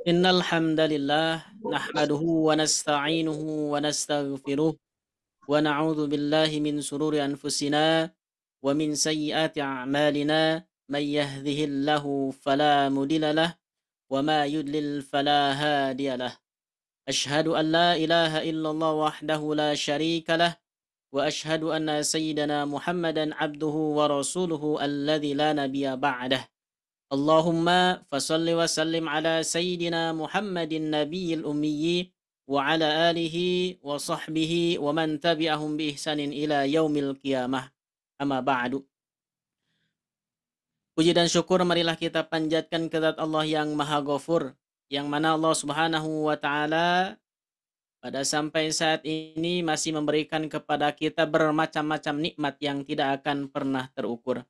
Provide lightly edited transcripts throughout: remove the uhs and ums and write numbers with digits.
Innal hamdalillah nahmaduhu wa nasta'inuhu wa nastaghfiruh wa na'udzu billahi min sururi anfusina wa min sayyiati a'malina may yahdihillahu fala mudilla lah wa ma yudlil fala hadiya lah. Asyhadu an la ilaha illallah wahdahu la syarika lah wa asyhadu anna sayyidana Muhammadan abduhu wa rasuluhu alladzi la nabiyya ba'dah. Allahumma fasalli wa sallim ala sayyidina Muhammadin nabiyil ummi wa ala alihi wa sahbihi wa man tabi'ahum bi ihsanin ila yaumil qiyamah. Amma ba'du. Puji dan syukur marilah kita panjatkan ke zat Allah yang Maha Ghafur, yang mana Allah Subhanahu wa taala pada sampai saat ini masih memberikan kepada kita bermacam-macam nikmat yang tidak akan pernah terukur.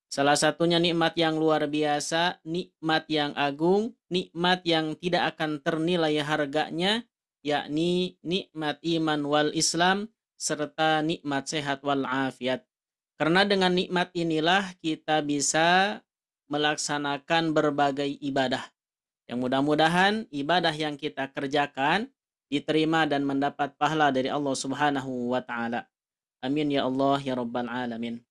Salah satunya nikmat yang luar biasa, nikmat yang agung, nikmat yang tidak akan ternilai harganya, yakni nikmat iman wal Islam, serta nikmat sehat wal afiat. Karena dengan nikmat inilah kita bisa melaksanakan berbagai ibadah. Yang mudah-mudahan ibadah yang kita kerjakan diterima dan mendapat pahala dari Allah Subhanahu wa taala. Amin ya Allah ya rabbal alamin.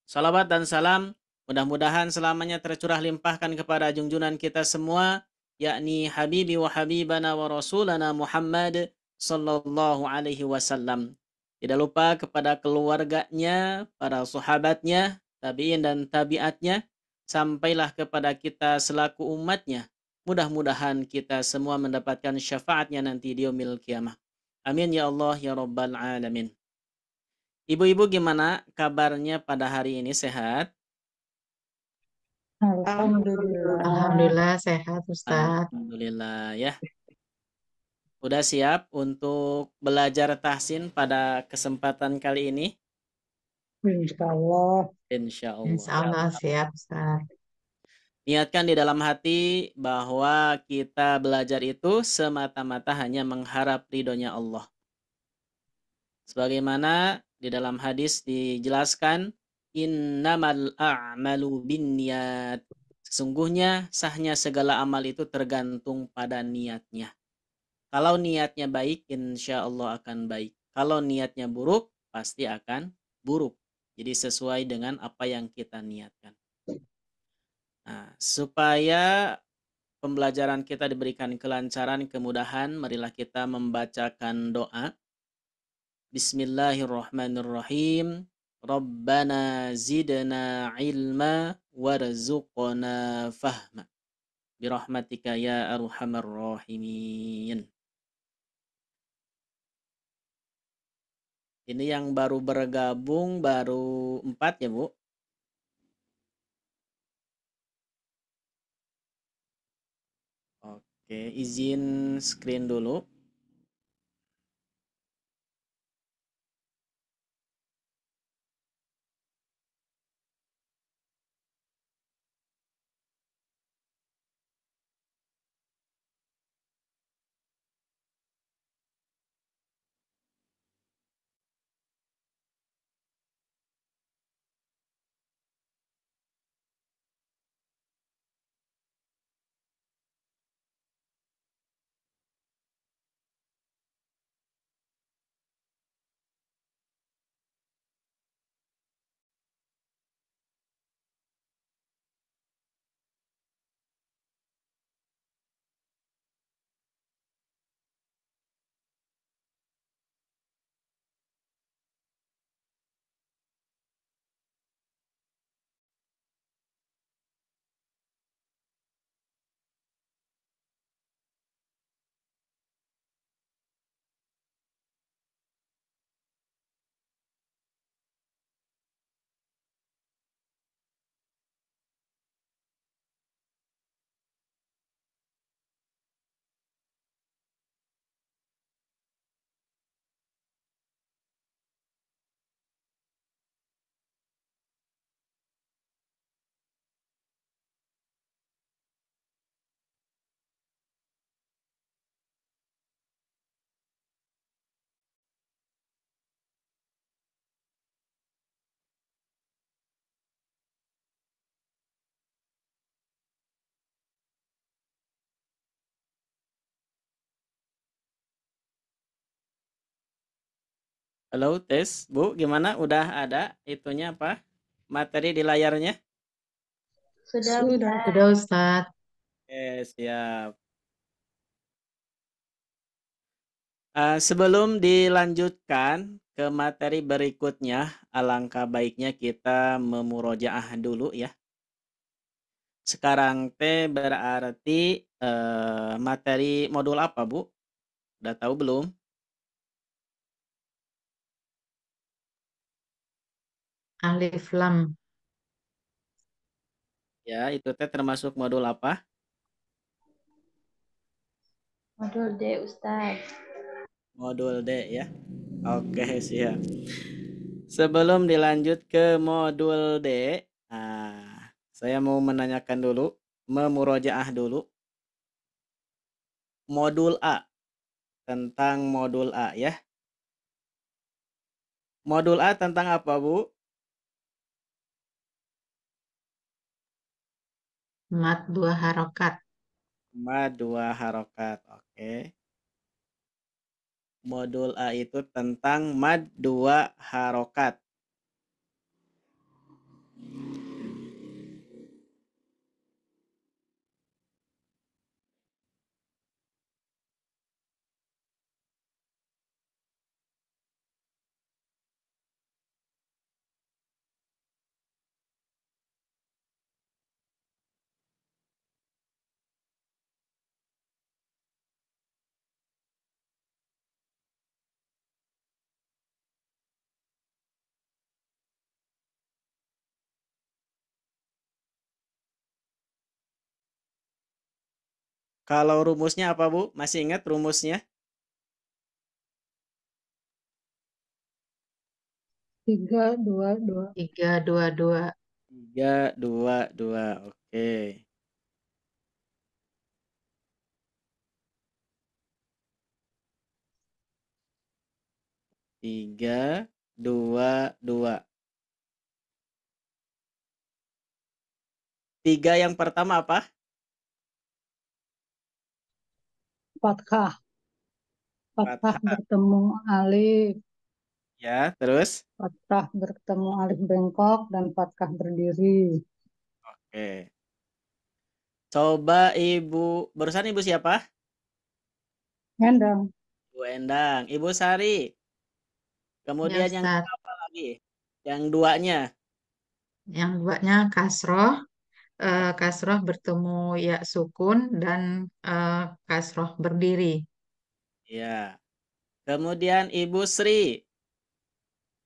Salawat dan salam mudah-mudahan selamanya tercurah limpahkan kepada junjungan kita semua, yakni Habibi wa Habibana wa Rasulana Muhammad sallallahu alaihi wasallam. Tidak lupa kepada keluarganya, para sahabatnya, tabi'in dan tabi'atnya, sampailah kepada kita selaku umatnya. Mudah-mudahan kita semua mendapatkan syafaatnya nanti di yaumil qiyamah. Amin ya Allah ya rabbal alamin. Ibu-ibu gimana kabarnya pada hari ini, sehat? Alhamdulillah. Alhamdulillah sehat Ustadz. Alhamdulillah ya. Udah siap untuk belajar tahsin pada kesempatan kali ini? Insya Allah. Insya Allah. Insya Allah siap Ustadz. Niatkan di dalam hati bahwa kita belajar itu semata-mata hanya mengharap ridhonya Allah. Sebagaimana di dalam hadis dijelaskan, innamal a'malu binniyat. Sesungguhnya sahnya segala amal itu tergantung pada niatnya. Kalau niatnya baik, insya Allah akan baik. Kalau niatnya buruk, pasti akan buruk. Jadi sesuai dengan apa yang kita niatkan. Nah, supaya pembelajaran kita diberikan kelancaran, kemudahan, marilah kita membacakan doa. Bismillahirrahmanirrahim. Rabbana zidna ilma warzuqna fahma. Birahmatika ya arhamar rahimin. Ini yang baru bergabung baru 4 ya, Bu? Oke, izin screen dulu. Halo, tes. Bu, gimana? Udah ada itunya apa? Materi di layarnya? Sudah. Sudah, Ustadz. Oke, siap. Sebelum dilanjutkan ke materi berikutnya, alangkah baiknya kita memurojaah dulu ya. Sekarang teh berarti materi modul apa, Bu? Udah tahu belum? Alif Lam. Ya, itu teh termasuk modul apa? Modul D, Ustaz. Modul D ya. Oke, siap. Sebelum dilanjut ke modul D, saya mau menanyakan dulu, memurojaah dulu. Modul A, tentang modul A ya. Modul A tentang apa, Bu? Mat 2 harokat. Mad dua harokat. Oke. Modul A itu tentang mad dua harokat. Kalau rumusnya apa, Bu? Masih ingat rumusnya? 3, 2, 2. 3, 2, 2. 3, 2, 2. Oke. 3, 2, 2. 3 yang pertama apa? Fathah. Fathah Fathah. bertemu alif. Ya, terus? Fathah bertemu alif bengkok dan fathah berdiri. Oke. Coba Ibu, barusan Ibu siapa? Endang. Ibu Endang. Ibu Sari. Ya, Kemudian yang Ustadz. apa lagi? Yang duanya. Yang duanya kasroh. Kasroh bertemu ya sukun dan kasroh berdiri. Ya. Kemudian Ibu Sri.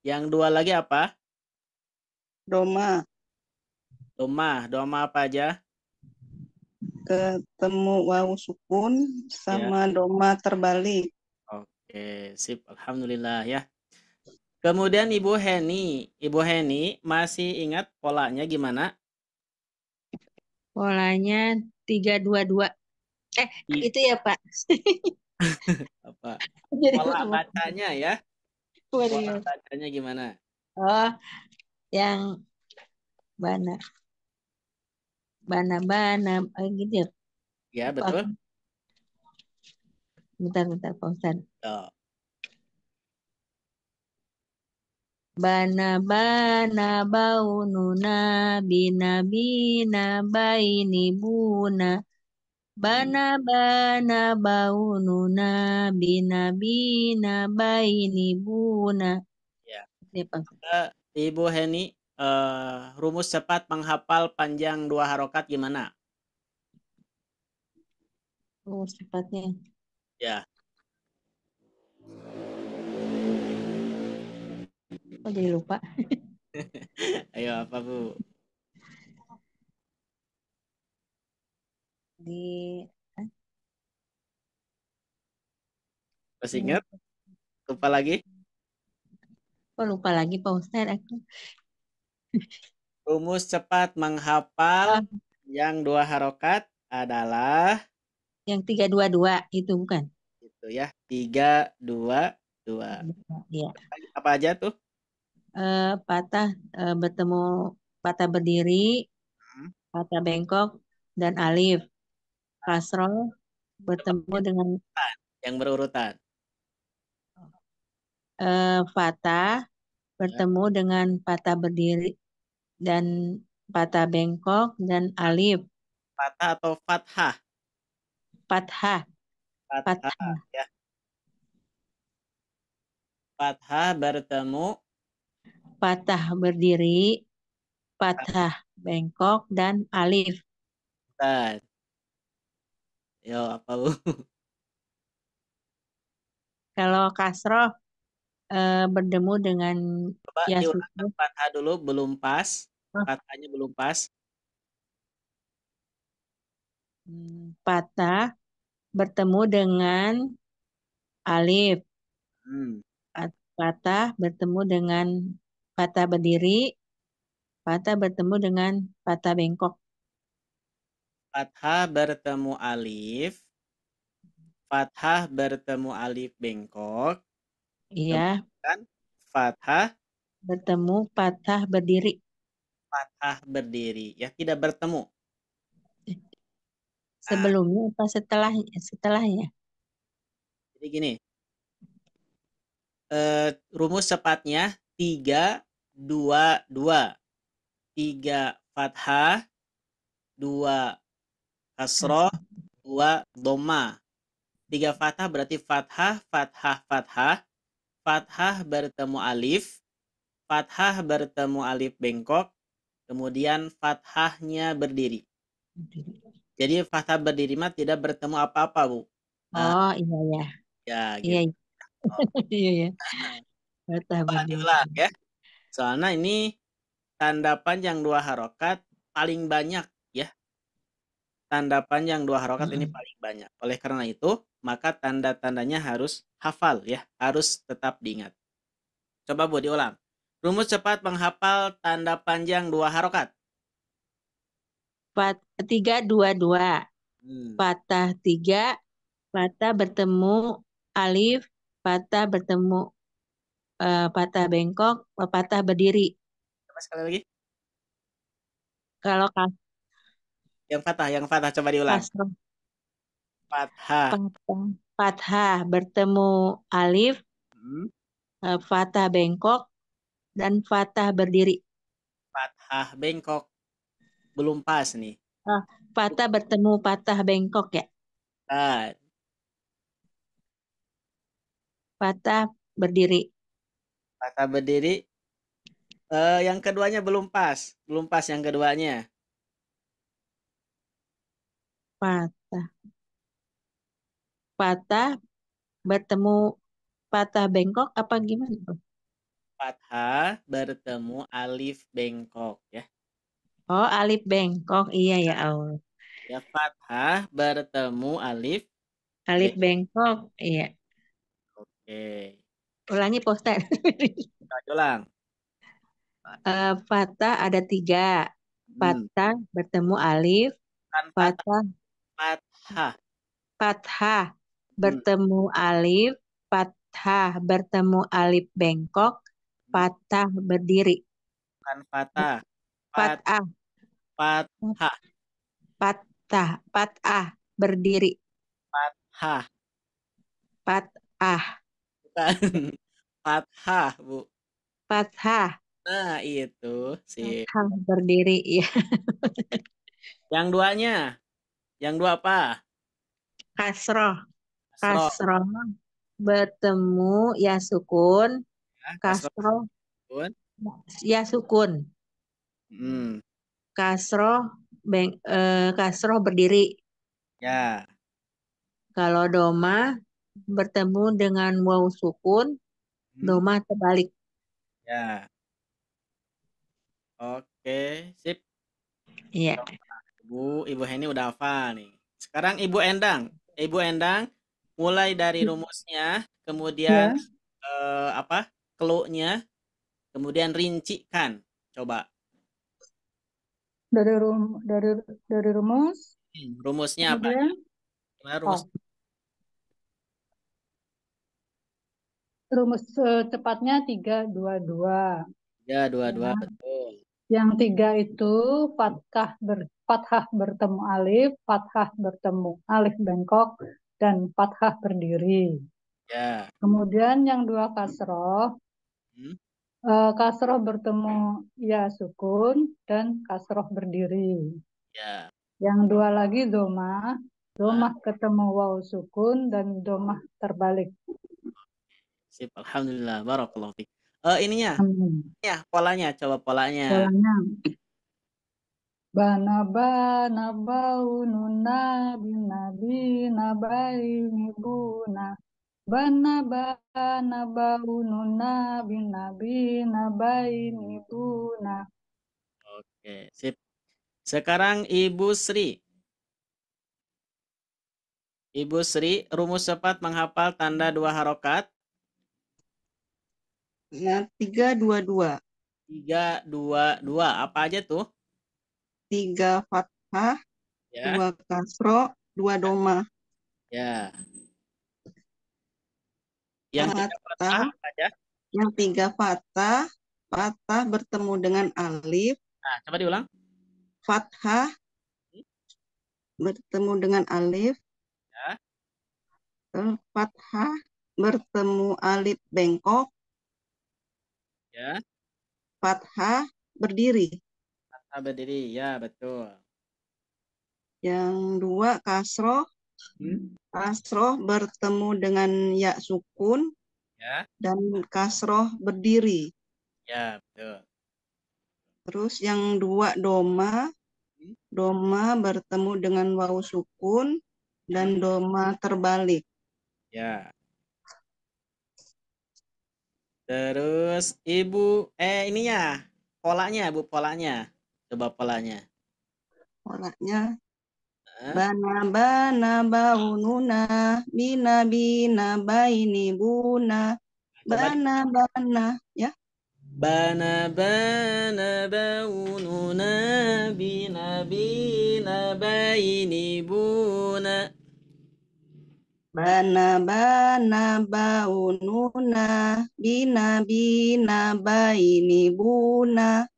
Yang dua lagi apa? Doma Doma. Doma apa aja? ketemu wawu sukun Ya. sama doma terbalik. Oke, sip. Alhamdulillah ya. Kemudian Ibu Heni. Ibu Heni masih ingat polanya gimana? Polanya 3, 2, 2. I- Itu ya Pak. Apa? Jadi Pola lupa. bacanya ya. Pola Waduh. bacanya gimana? Oh, yang bana, bana, gitu ya. Ya, Lupa aku. betul. Bentar, Pak Ustadz. Tuh. Bana, baununa, bina, baini, buna. Bana, baununa, bina, baini, buna. Ya. Ya, Pak Ustadz. Ibu Heni, rumus cepat menghafal panjang dua harokat gimana? Oh, cepatnya. Ya, Oh, jadi lupa. ayo apa Bu? Di Masih ingat? Lupa lagi? Oh, lupa lagi Pak Ustadz. Aku. Rumus cepat menghafal Ah, yang dua harokat adalah yang 3, 2, 2 itu bukan? itu ya, 3, 2, 2. Iya. Apa aja tuh? Patah bertemu patah berdiri, Hmm, patah bengkok, dan alif. Kasroh Coba bertemu dengan yang berurutan. Fathah bertemu dengan fathah berdiri dan fathah bengkok dan alif. Fathah atau fathah? Fathah. Fathah, Fathah. ya. Fathah bertemu Fathah berdiri, fathah bengkok dan alif. Ustaz. Yo, apa Bu? Kalau kasroh bertemu dengan Coba ya diulangkan sukun. fathah dulu, belum pas. Oh. Fathahnya belum pas. Fathah bertemu dengan alif. Hmm. Fathah bertemu dengan fathah berdiri. Fathah bertemu dengan fathah bengkok. Fathah bertemu alif. Fathah bertemu alif bengkok. Iya, Kemudian fathah bertemu fathah berdiri. fathah berdiri. Ya, tidak bertemu. Sebelumnya apa setelahnya? Jadi gini, rumus cepatnya 3, 2, 2. 3 fathah, 2 kasroh, 2 doma. 3 fathah berarti fathah, fathah, fathah. Fathah bertemu alif. Fathah bertemu alif bengkok. Kemudian fathahnya berdiri. Jadi fathah berdiri mah tidak bertemu apa-apa, Bu. Oh, iya ya. Ya, Iya, gitu. iya ya. Fathah Coba berdiri. diulang ya. Soalnya ini tanda panjang 2 harokat paling banyak ya. Tanda panjang 2 harokat ini paling banyak. Oleh karena itu, maka tanda-tandanya harus hafal ya. Harus tetap diingat. Coba Bu diulang. Rumus cepat menghafal tanda panjang 2 harokat. 3, 2, 2. Fathah 3, fathah bertemu alif, fathah bertemu fathah bengkok, fathah berdiri. Coba sekali lagi. Kalau Yang fathah coba diulang. kasroh Fathah. fathah bertemu alif, fathah bengkok dan fathah berdiri. Fathah bengkok. Belum pas nih. Fathah bertemu fathah bengkok ya. Fathah berdiri. Fathah berdiri. Yang keduanya belum pas. Belum pas yang keduanya. Fathah bertemu fathah bengkok apa gimana? Fathah bertemu alif bengkok ya. Oh, alif bengkok. Iya ya Allah. Ya, fathah bertemu alif Alif bengkok. Iya. Oke. Ulangi poster. Kita ulang. Fathah ada 3. Fathah bertemu alif. Kan Fathah fathah. fathah bertemu alif. Fathah bertemu alif bengkok. Fathah berdiri. Kan fathah. Fathah. Fathah. Fathah berdiri. Fathah. Fathah. Bukan. Fathah, Bu. Fathah. Nah, itu sih. Fathah berdiri. Iya. Yang duanya. Yang dua apa? Kasroh. Kasroh. Kasroh bertemu ya sukun. Ya, Kasroh sukun. ya sukun. Kasroh kasroh berdiri. Ya. Kalau doma bertemu dengan waw sukun, doma terbalik. Ya. Oke, sip. Iya. Ibu Heni udah hafal nih. Sekarang Ibu Endang. Ibu Endang mulai dari rumusnya, kemudian apa? Clue-nya, kemudian rincikan. Coba. Dari rumus. Rumusnya apa? Kemudian, Gimana rumus? rumus cepatnya 3, 2, 2. Ya, 2, 2, betul. Yang 3 itu fathah bertemu alif, fathah bertemu alif bengkok, dan fathah berdiri. Ya. Kemudian yang dua kasroh, Hmm. kasroh bertemu ya sukun dan kasroh berdiri. Ya. Yang dua lagi domah, Ah, domah ketemu waw sukun dan domah terbalik. sip. Alhamdulillah. Barakallahu fiik. Ininya, Amin. ya, polanya. Coba polanya. Polanya bana bana baununa binabi nabaini buna bana bana baununa binabi nabaini buna. Oke, sip. Sekarang Ibu Sri. Ibu Sri, rumus cepat menghafal tanda 2 harokat. Ya, 3, 2, 2. 3, 2, 2. Apa aja tuh? 3 fathah, Ya. 2 kasro, 2 doma. Ya. Yang 3 fathah Fathah, apa aja? yang 3 fathah, fathah bertemu dengan alif, Nah, coba diulang. fathah bertemu dengan alif, Ya. fathah bertemu alif bengkok, Ya. fathah berdiri. Fathah berdiri. Ya, betul. Yang 2 kasroh, kasroh bertemu dengan ya sukun Ya. dan kasroh berdiri. Ya, betul. Terus yang 2 doma, doma bertemu dengan waw sukun dan doma terbalik. Ya. Terus Ibu ininya, polanya, Bu, polanya. Coba polanya. Polanya Hah? bana bana baununa bina bina baini buna Coba bana bana ya. bana bana baununa bina bina baini buna. Bana bana baununa bina bina baini buna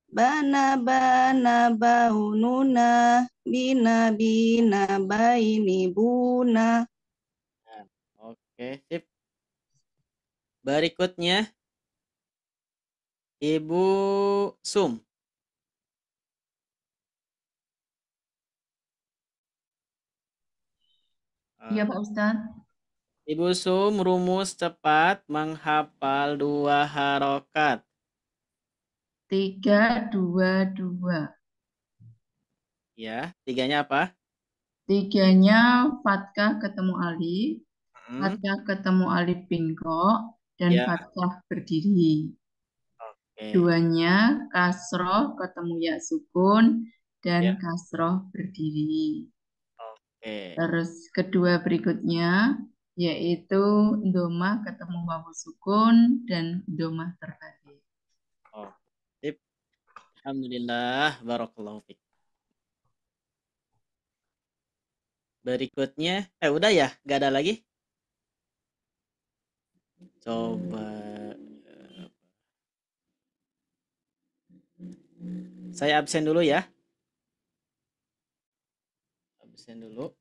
bana bana baununa bina bina baini buna. Nah, oke, sip. Berikutnya Ibu Sum. Iya Pak Ustadz. Ibu Sum, rumus cepat menghafal 2 harokat. 3, 2, 2. Ya, 3-nya apa? 3-nya fathah ketemu alif, Hmm. fathah ketemu alif bingkok, dan Ya, fathah berdiri. oke. 2-nya kasroh ketemu ya sukun, Ya, dan kasroh berdiri. oke. Terus kedua berikutnya yaitu domah ketemu wawu sukun dan domah terbalik. Oh, sip. Alhamdulillah, barakallahu fiik. Berikutnya, udah ya? Gak ada lagi? Coba. Saya absen dulu ya. Absen dulu.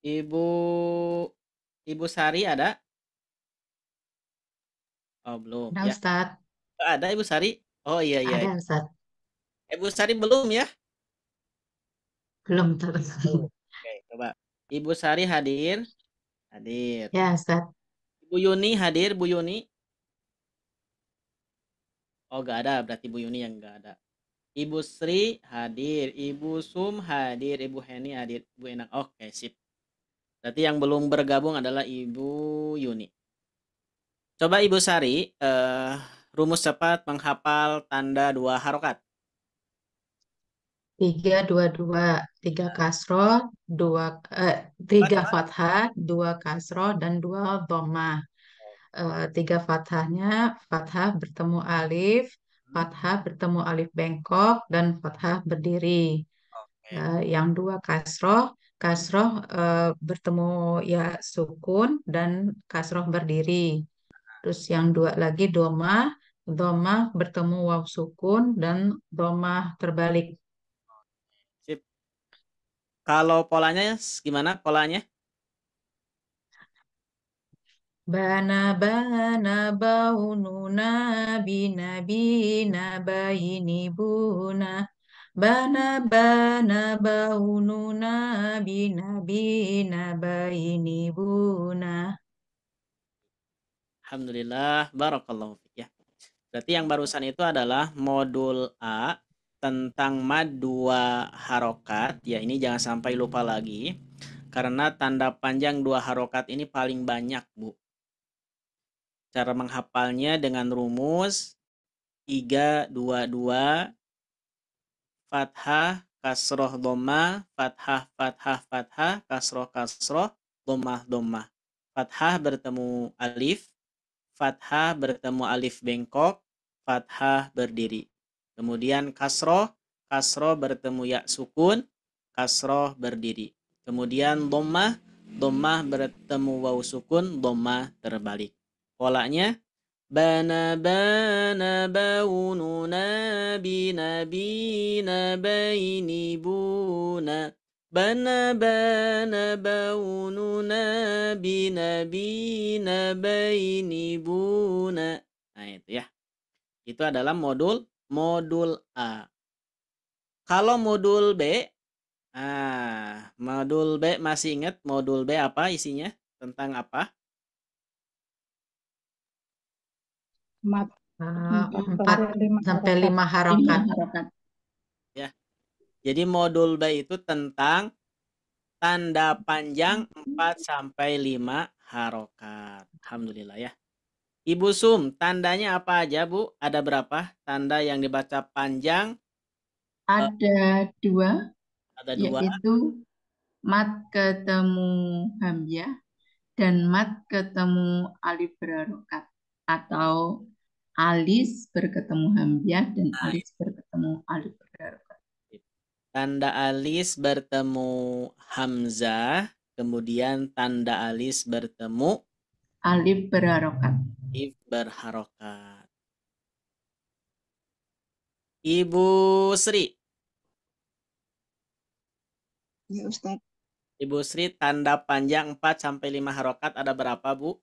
Ibu Ibu Sari ada? Oh, belum Nah ya. Ustadz, Ada Ibu Sari? Oh iya iya. ada Ustadz. Ibu Sari belum ya? Belum terus. Oke, coba. Ibu Sari hadir? Hadir. Ya Ustadz. Ibu Yuni hadir, Bu Yuni? Oh, gak ada, berarti Bu Yuni yang gak ada. Ibu Sri hadir, Ibu Sum hadir, Ibu Heni hadir, Bu Enang. Oke, sip. Berarti yang belum bergabung adalah Ibu Yuni. Coba Ibu Sari, rumus cepat menghafal tanda 2 harokat. 3, 2, 2. 3 kasroh, 3 fathah, 2 kasroh, dan 2 dhammah. 3 fathahnya, fathah bertemu alif, fathah bertemu alif bengkok, dan fathah berdiri. Oke. Yang 2 kasroh, kasroh bertemu ya sukun dan kasroh berdiri. Terus yang 2 lagi domah, dhammah bertemu waw sukun, dan dhammah terbalik. Sip. Kalau polanya gimana polanya? Bana bana baununa bina bina baini buna. Bana bana baununa bina bina baini buna. Alhamdulillah, barakallahu fiik ya. Berarti yang barusan itu adalah modul A tentang mad dua harokat. Ya, ini jangan sampai lupa lagi. Karena tanda panjang dua harokat ini paling banyak, Bu. Cara menghafalnya dengan rumus 3-2-2 fathah, kasroh, dhammah, fathah, fathah, fathah, kasroh, kasroh, dhammah, dhammah. Fathah bertemu alif, fathah bertemu alif bengkok, fathah berdiri. Kemudian kasroh, kasroh bertemu ya sukun, kasroh berdiri. Kemudian dhammah, dhammah bertemu waw sukun, dhammah terbalik. Polanya bana bana baununa bina bina baini buna. Bana bana baununa bina bina baini buna. Nah, itu ya. Itu adalah modul A. Kalau modul B, modul B masih ingat modul B apa isinya? Tentang apa? Mat 4 sampai 5 sampai harokat. 5 harokat. Ya. Jadi modul B itu tentang tanda panjang 4 sampai 5 harokat. Alhamdulillah ya. Ibu Sum, tandanya apa aja, Bu? Ada berapa tanda yang dibaca panjang? Ada 2, Ada 2. yaitu mat ketemu hamzah dan mat ketemu alif berharokat, atau alis berketemu hamzah dan alis berketemu alif berharokat. Tanda alis bertemu hamzah, kemudian tanda alis bertemu Alif berharokat. alif berharokat. Ibu Sri. Ya, Ustaz. Ibu Sri, tanda panjang 4 sampai 5 harokat ada berapa, Bu?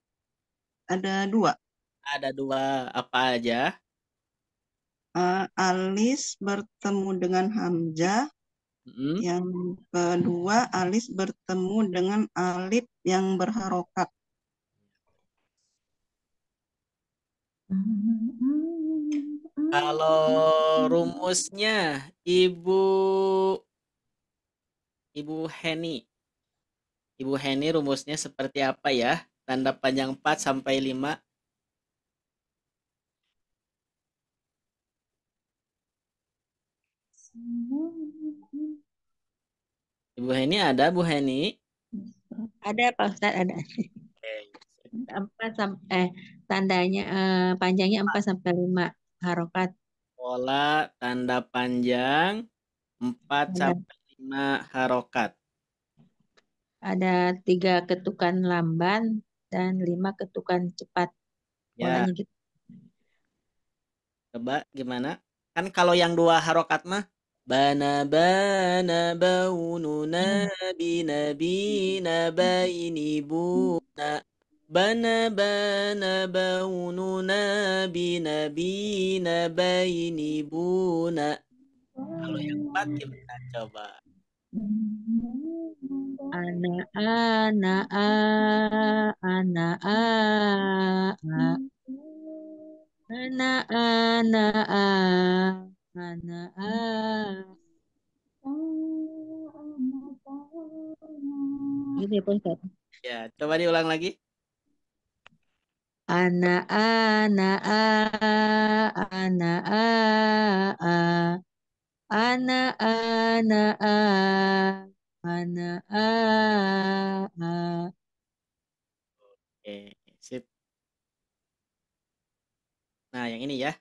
Ada 2. Ada 2. Apa aja? Alis bertemu dengan hamzah. Yang kedua, alis bertemu dengan alif yang berharokat. Kalau rumusnya, Ibu Heni. Ibu Heni rumusnya seperti apa ya? Tanda panjang 4 sampai 5. Ibu Heni ada, Bu Heni? Ada Pak Ustadz, ada. Tandanya panjangnya 4 sampai 5 harokat. Pola tanda panjang 4 sampai 5 harokat. Ada 3 ketukan lamban dan 5 ketukan cepat. Ya. Polanya gitu. Coba gimana? Kan kalau yang 2 harokat mah bana bana baununa bina bina baini buna. Bana bana baununa bina bina baini buna. Kalau yang 4 gimana coba? Ana ana a ana a ana ana a ana a. Gitu ya Pak Ustadz. Ya, coba diulang lagi. Ana ana a ana a ana ana a ana a. Oke, sip. Nah, yang ini ya.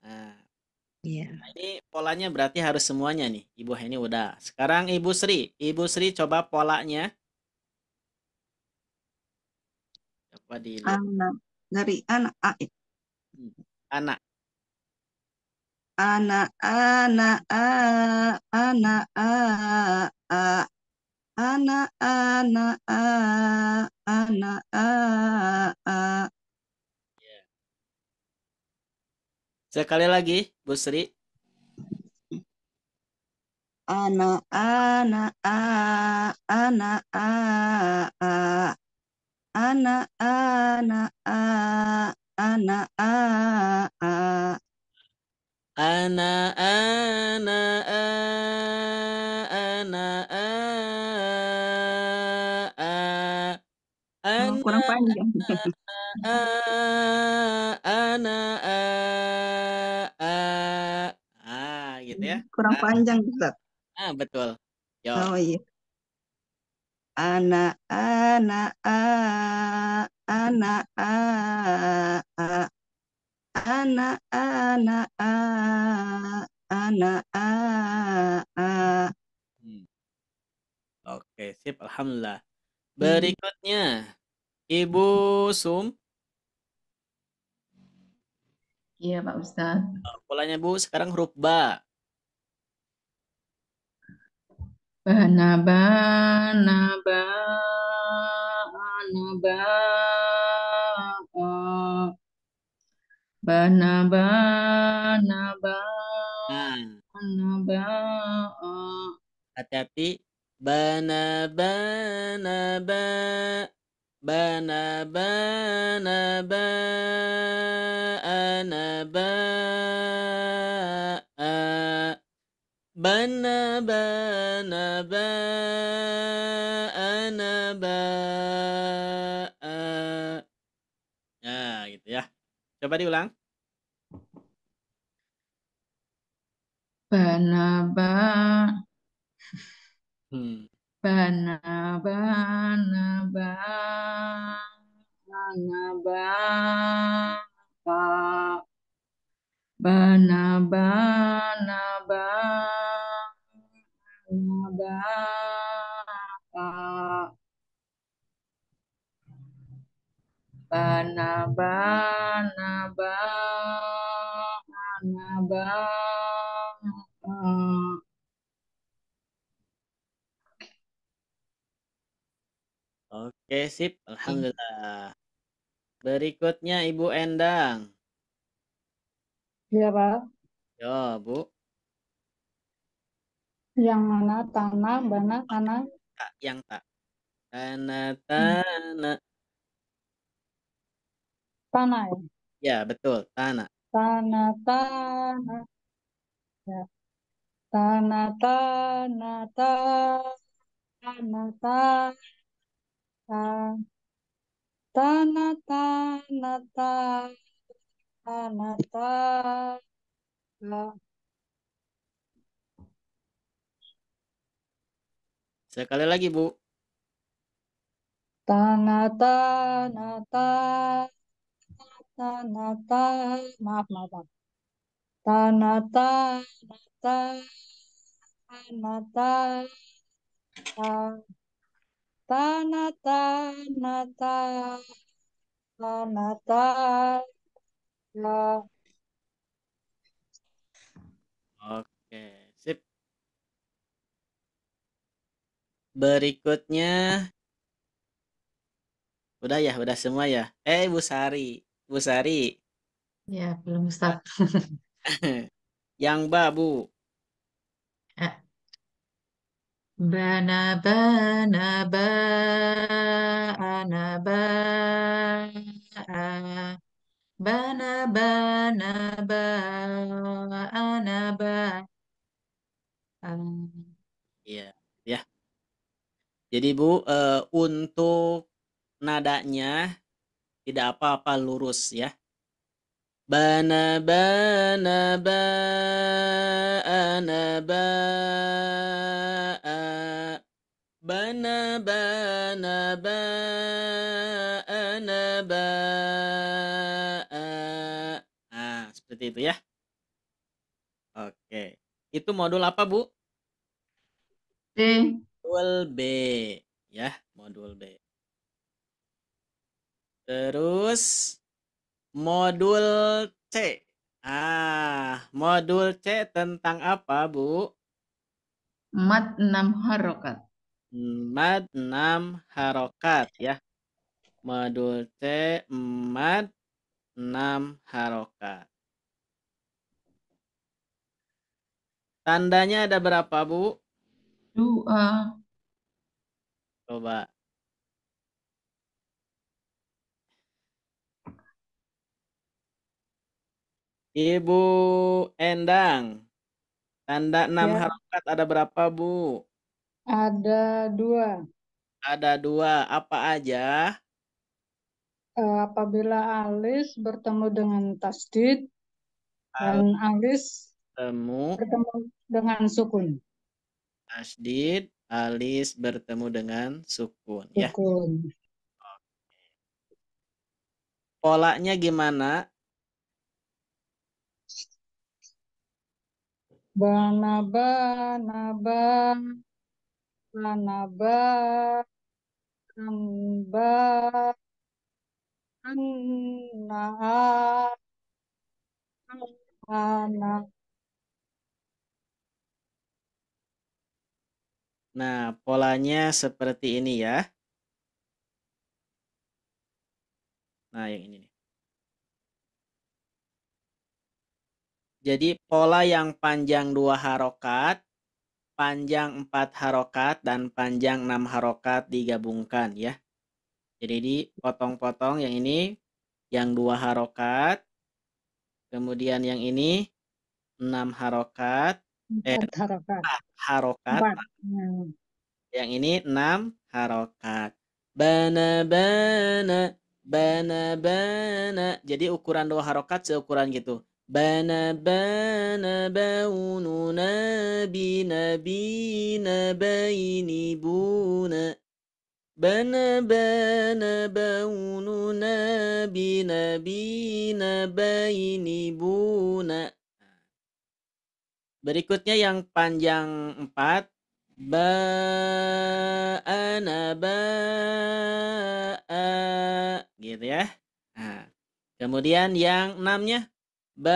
Nah, Iya. ini polanya berarti harus semuanya nih. Ibu Heni udah. Sekarang Ibu Sri. Ibu Sri coba polanya. Coba dilihat. Anak. Dari anak. Anak. ana ana a ana a ana ana a ana a. Sekali lagi, Bu Sri. Ana ana a ana a ana ana a ana a. Ana ana a ana a ana Kurang panjang. a ana gitu ya. Kurang panjang, Ustaz. Betul. Yo. Oh iya. Ana ana a ana a ana ana a ana a. Oke, sip. Alhamdulillah. Hmm. Berikutnya, Ibu Sum. Iya, Pak Ustadz. Polanya Bu sekarang huruf ba. Bana bana ba ana ba bana bana ba Nah, ana ba hati-hati. Bana bana ba. Bana bana ba. Ana ba. Bana bana ba. Ana ba. Nah, gitu ya. Coba diulang. bana ba Hmm. bana bana ba ana ba bana bana ba ana ba bana bana ba ana ba Oke, sip. Alhamdulillah. Berikutnya Ibu Endang. Iya, Pak. Yo, Bu. Yang mana? Tanah, bana, tanah. Tak, yang tak. Tanah, Hmm. tanah. Tanah ya. Ya, betul. Tanah. Tanah, tanah. Ya. Tanah, tanah, tanah, tanah, tanah, tanah, tanah, tanah, tanah. Sekali lagi, Bu. Tanah, tanah, tanah, tanah, tanah. Maaf, maaf, maaf. Tanah, tanah, tanah, tanah, tanah, tanah, tanah, tanah, tanah. Oke, sip. Berikutnya. Udah semua ya. Bu Sari. Bu Sari. Ya, belum Ustaz. Yang ba, Bu. Eh, Bana bana ba ana ba bana bana ba ana ba Iya, ya. Jadi Bu, untuk nadanya tidak apa-apa lurus ya. Bana bana ba ana ba bana bana ba ana ba seperti itu ya. Oke. Itu modul apa, Bu? B Modul B ya, modul B. Terus modul C. Modul C tentang apa, Bu? Mad 6 harokat. Mad 6 harokat ya. Modul C mad 6 harokat. Tandanya ada berapa, Bu? 2. Coba. Ibu Endang, tanda 6 Ya, harokat ada berapa, Bu? ada 2. Ada 2. Apa aja? Apabila alis bertemu dengan tasdid dan alis Temu bertemu dengan sukun. tasdid, alis bertemu dengan sukun ya. Sukun. Polanya gimana? Banaba, naba, lanaba, amba, anna, ana. Nah, polanya seperti ini ya. Nah, yang ini nih. Jadi pola yang panjang 2 harokat, panjang 4 harokat, dan panjang 6 harokat digabungkan ya. Jadi dipotong-potong yang ini yang 2 harokat, kemudian yang ini 6 harokat, 4 harokat. 4 harokat, 4. Hmm. yang ini 6 harokat. Bana bana, bana bana. Jadi ukuran 2 harokat seukuran gitu. Bana bana baununa bina bina baini buna. Bana bana baununa bina bina baini buna. Berikutnya yang panjang 4. Ba'ana ba'a. Gitu ya. Nah, kemudian yang 6-nya. Banna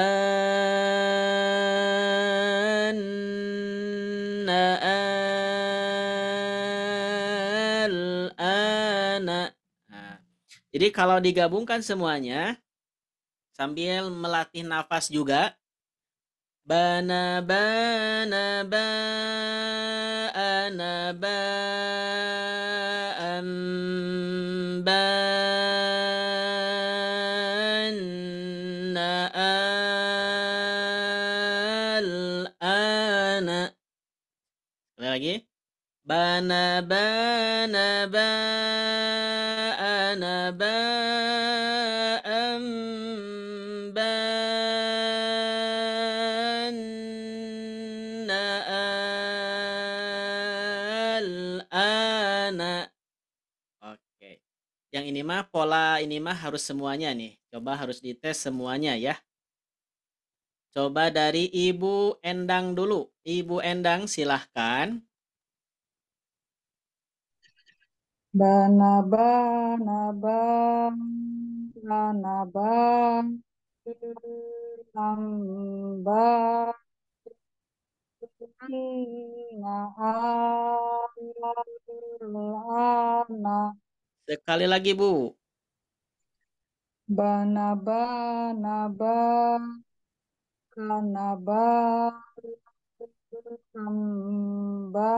al-ana. Nah, jadi kalau digabungkan semuanya, sambil melatih nafas juga, bana bana ba'ana ba'am banna al-ana. Sekali lagi. Bana bana ba'ana ba'am banna al-ana. Oke. Yang ini mah pola ini mah harus semuanya nih. Coba harus dites semuanya ya. Coba dari Ibu Endang dulu. Ibu Endang silahkan. Banaba, naba, lanaba, lamba, ana. Sekali lagi Bu. Banaba, naba, kanaba, lamba,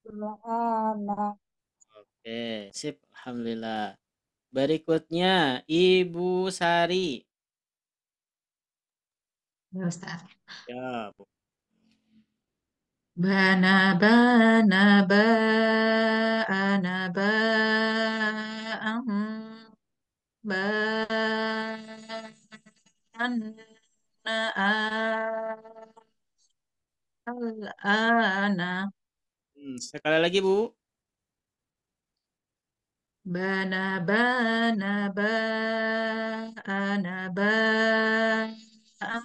ana. Oke, sip. Alhamdulillah. Berikutnya, Ibu Sari. Ya, Ustaz. Ya, Bu. Bana bana ba'ana ba'am ba'anna al-ana. Sekali lagi, Bu. Bana bana ba'ana ba'am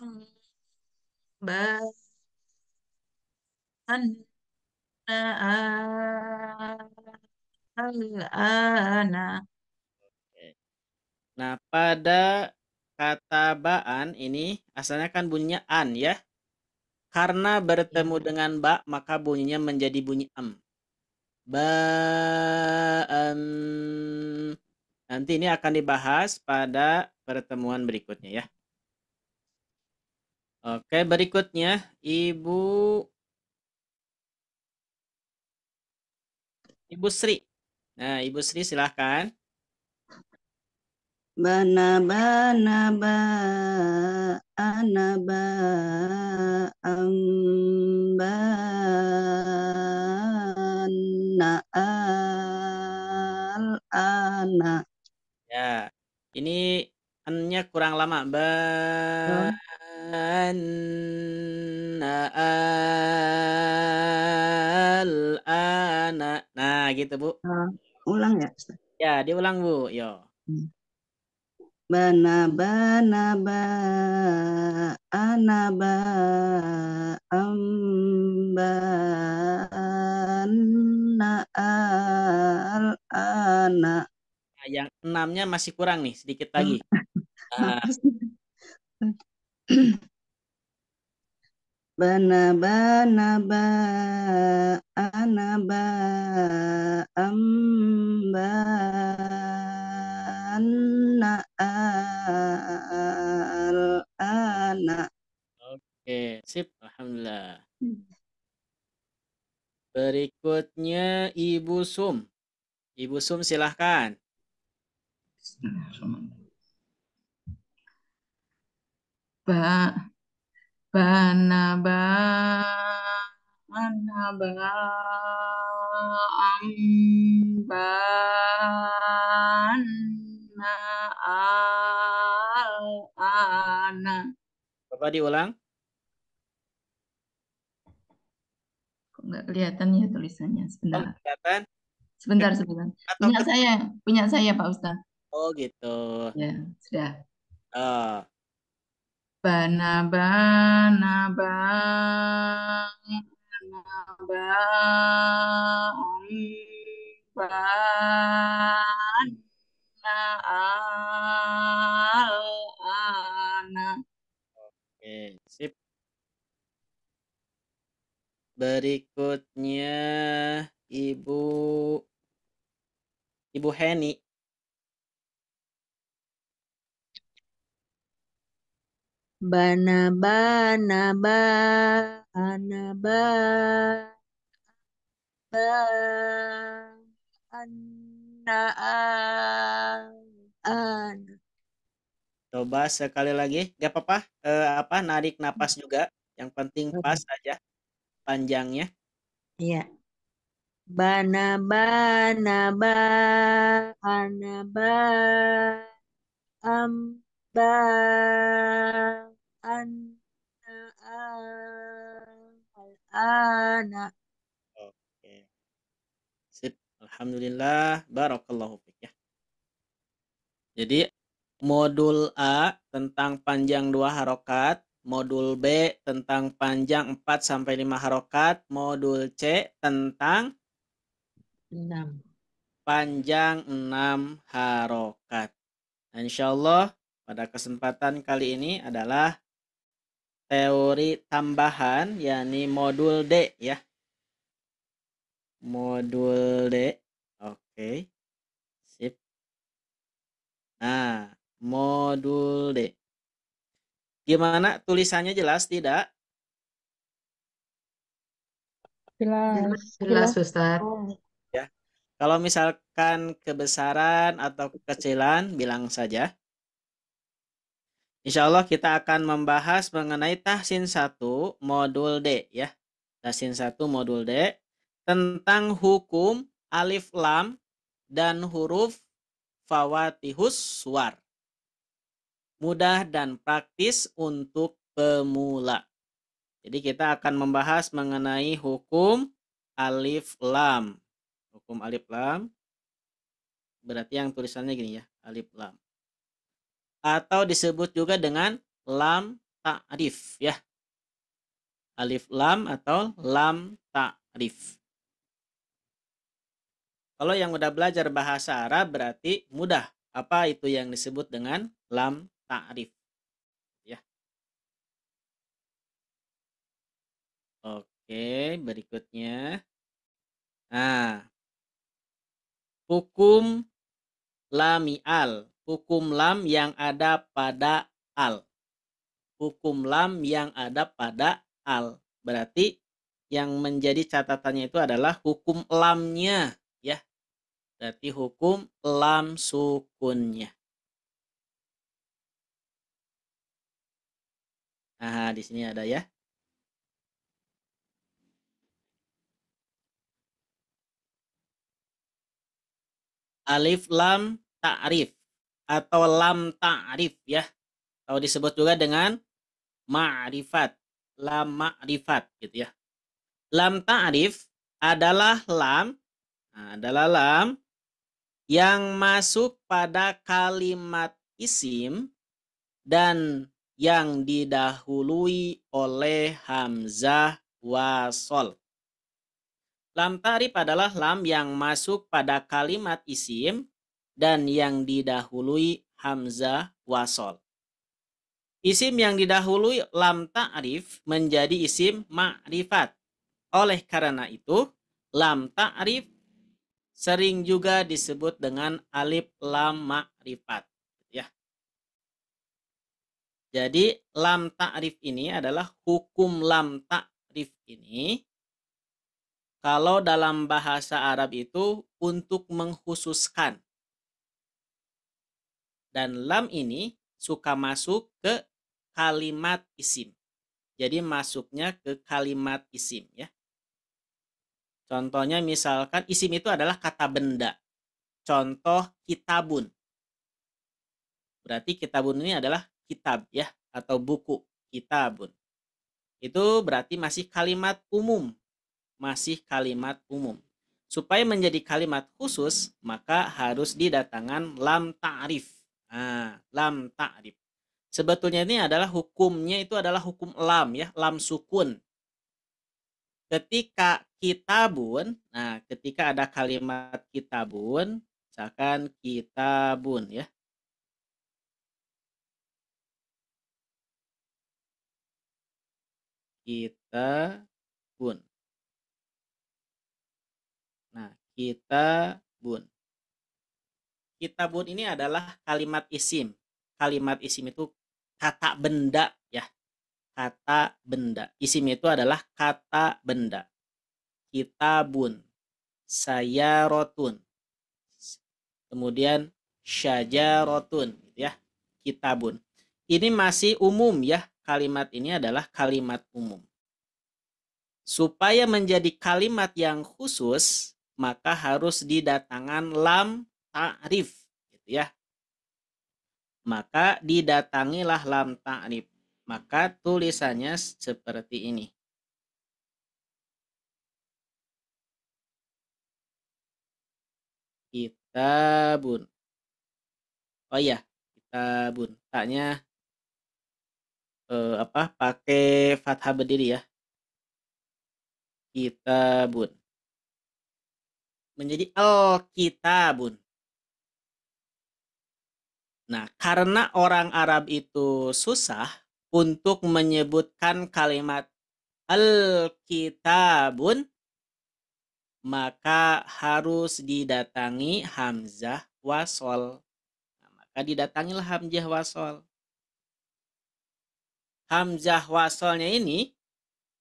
ba'anna al-ana. Nah, pada kata ba'an ini asalnya kan bunyinya an ya. Karena bertemu dengan ba, maka bunyinya menjadi bunyi am. Ba'am. Nanti ini akan dibahas pada pertemuan berikutnya ya. Oke, berikutnya Ibu Sri. Nah, Ibu Sri silahkan. Bana bana ba ana ba amba na al ana. Ya, ini an-nya kurang lama. Ya. Ana. Nah, gitu Bu. Ulang ya, Ustaz. Ya, diulang Bu. Yo. Bana bana ba ana ba amba na al ana. Nah, yang 6-nya masih kurang nih, sedikit lagi. Nah, Apa sih? Bana bana ba ana ba amba na al ana. oke, sip. Alhamdulillah. Berikutnya Ibu Sum. Ibu Sum silahkan. Ba bana ba ana ba ambana al ana. Bapak diulang. Kok nggak kelihatan ya tulisannya? Oh, Sebentar, kelihatan sebentar. atau Punya saya Pak Ustadz. Oh, gitu. Ya, sudah. Oh, Bana bana ba ana. oke, sip. Berikutnya Ibu Heni. Bana bana ba ana ba anna an. Coba sekali lagi, gak apa-apa. Narik napas juga. Yang penting pas aja panjangnya. Iya. Bana bana ba ana ba amba anna ana. Oke. Sip. Alhamdulillah. Barakallahu fiik ya. Jadi modul A tentang panjang 2 harokat, modul B tentang panjang 4 sampai 5 harokat, modul C tentang 6. panjang 6 harokat. Insyaallah pada kesempatan kali ini adalah teori tambahan, yakni modul D ya. Modul D. Oke. Sip. Nah, modul D. Gimana tulisannya, jelas tidak? Jelas. Jelas, Ustaz. Ya. Kalau misalkan kebesaran atau kekecilan, bilang saja. Insya Allah kita akan membahas mengenai tahsin 1 modul D ya. Tahsin 1 modul D tentang hukum alif lam dan huruf fawatihus suwar. Mudah dan praktis untuk pemula. Jadi kita akan membahas mengenai hukum alif lam. Hukum alif lam berarti yang tulisannya gini ya, alif lam. Atau disebut juga dengan lam ta'rif ya. Alif lam atau lam ta'rif. Kalau yang udah belajar bahasa Arab berarti mudah Apa itu yang disebut dengan lam ta'rif ya. Oke, berikutnya. Nah, hukum lamial, hukum lam yang ada pada al. Hukum lam yang ada pada al. Berarti yang menjadi catatannya itu adalah hukum lamnya ya. Berarti hukum lam sukunnya. Nah, di sini ada ya. Alif lam ta'rif atau lam ta'rif ya. Atau disebut juga dengan ma'rifat, lam ma'rifat gitu ya. Lam ta'rif adalah lam yang masuk pada kalimat isim dan yang didahului oleh hamzah wasol. Lam ta'rif adalah lam yang masuk pada kalimat isim dan yang didahului hamzah wasol. Isim yang didahului lam ta'rif menjadi isim ma'rifat. Oleh karena itu, lam ta'rif sering juga disebut dengan alif lam ma'rifat ya. Jadi lam ta'rif ini adalah hukum lam ta'rif ini kalau dalam bahasa Arab itu untuk mengkhususkan. Dan lam ini suka masuk ke kalimat isim. Jadi masuknya ke kalimat isim ya. Contohnya misalkan isim itu adalah kata benda. Contoh kitabun. Berarti kitabun ini adalah kitab ya atau buku, kitabun. Itu berarti masih kalimat umum. Masih kalimat umum. Supaya menjadi kalimat khusus, maka harus didatangkan lam ta'rif. Nah, lam ta'rif. Sebetulnya ini adalah hukumnya itu adalah hukum lam ya, lam sukun. Ketika kitabun, nah ketika ada kalimat kitabun, misalkan kitabun ya. Kitabun. Nah, kitabun. Kitabun ini adalah kalimat isim. Kalimat isim itu kata benda ya. Kata benda. Isim itu adalah kata benda. Kitabun. Sayarotun. Kemudian syajarotun gitu ya. Kitabun. Ini masih umum ya. Kalimat ini adalah kalimat umum. Supaya menjadi kalimat yang khusus, maka harus didatangkan lam ta'rif gitu ya. Maka didatangilah lam ta'rif. Maka tulisannya seperti ini. Kitabun. Oh iya, kitabun. Taknya pakai fathah berdiri ya. Kitabun. Menjadi al-kitabun. Nah, karena orang Arab itu susah untuk menyebutkan kalimat al-kitabun, maka harus didatangi hamzah wasol. Nah, maka didatangilah hamzah wasol. Hamzah wasolnya ini,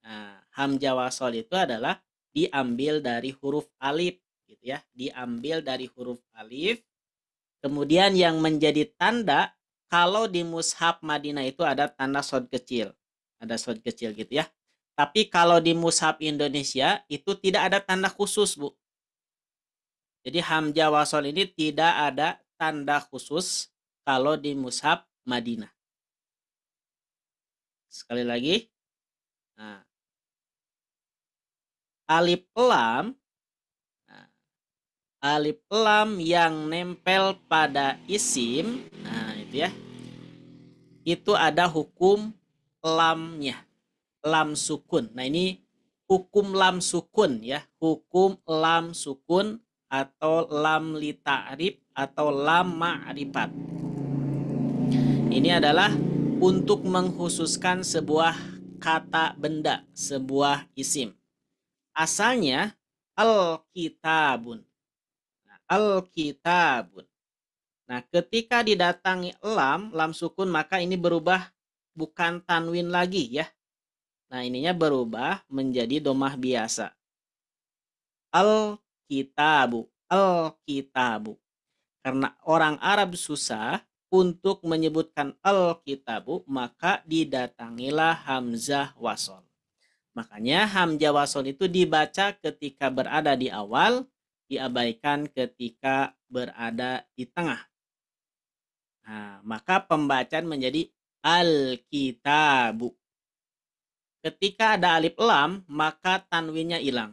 nah, hamzah wasol itu adalah diambil dari huruf alif, gitu ya. Diambil dari huruf alif. Kemudian yang menjadi tanda, kalau di mushaf Madinah itu ada tanda shad kecil. Ada shad kecil gitu ya. Tapi kalau di mushaf Indonesia itu tidak ada tanda khusus, Bu. Jadi hamzah wasol ini tidak ada tanda khusus kalau di mushaf Madinah. Sekali lagi. Nah, alif lam. Alif lam yang nempel pada isim, nah itu ya, itu ada hukum lamnya, lam sukun. Nah ini hukum lam sukun ya, hukum lam sukun atau lam li ta'rif atau lam ma'rifat. Ini adalah untuk mengkhususkan sebuah kata benda, sebuah isim. Asalnya al-kitabun. Al-kitabun. Nah, ketika didatangi lam sukun, maka ini berubah bukan tanwin lagi ya. Nah, ininya berubah menjadi domah biasa. Al-kitabu. Al-kitabu. Karena orang Arab susah untuk menyebutkan al-kitabu, maka didatangilah hamzah wasol. Makanya hamzah wasol itu dibaca ketika berada di awal, diabaikan ketika berada di tengah. Nah, maka pembacaan menjadi al-kitabu. Ketika ada alif lam, maka tanwinnya hilang.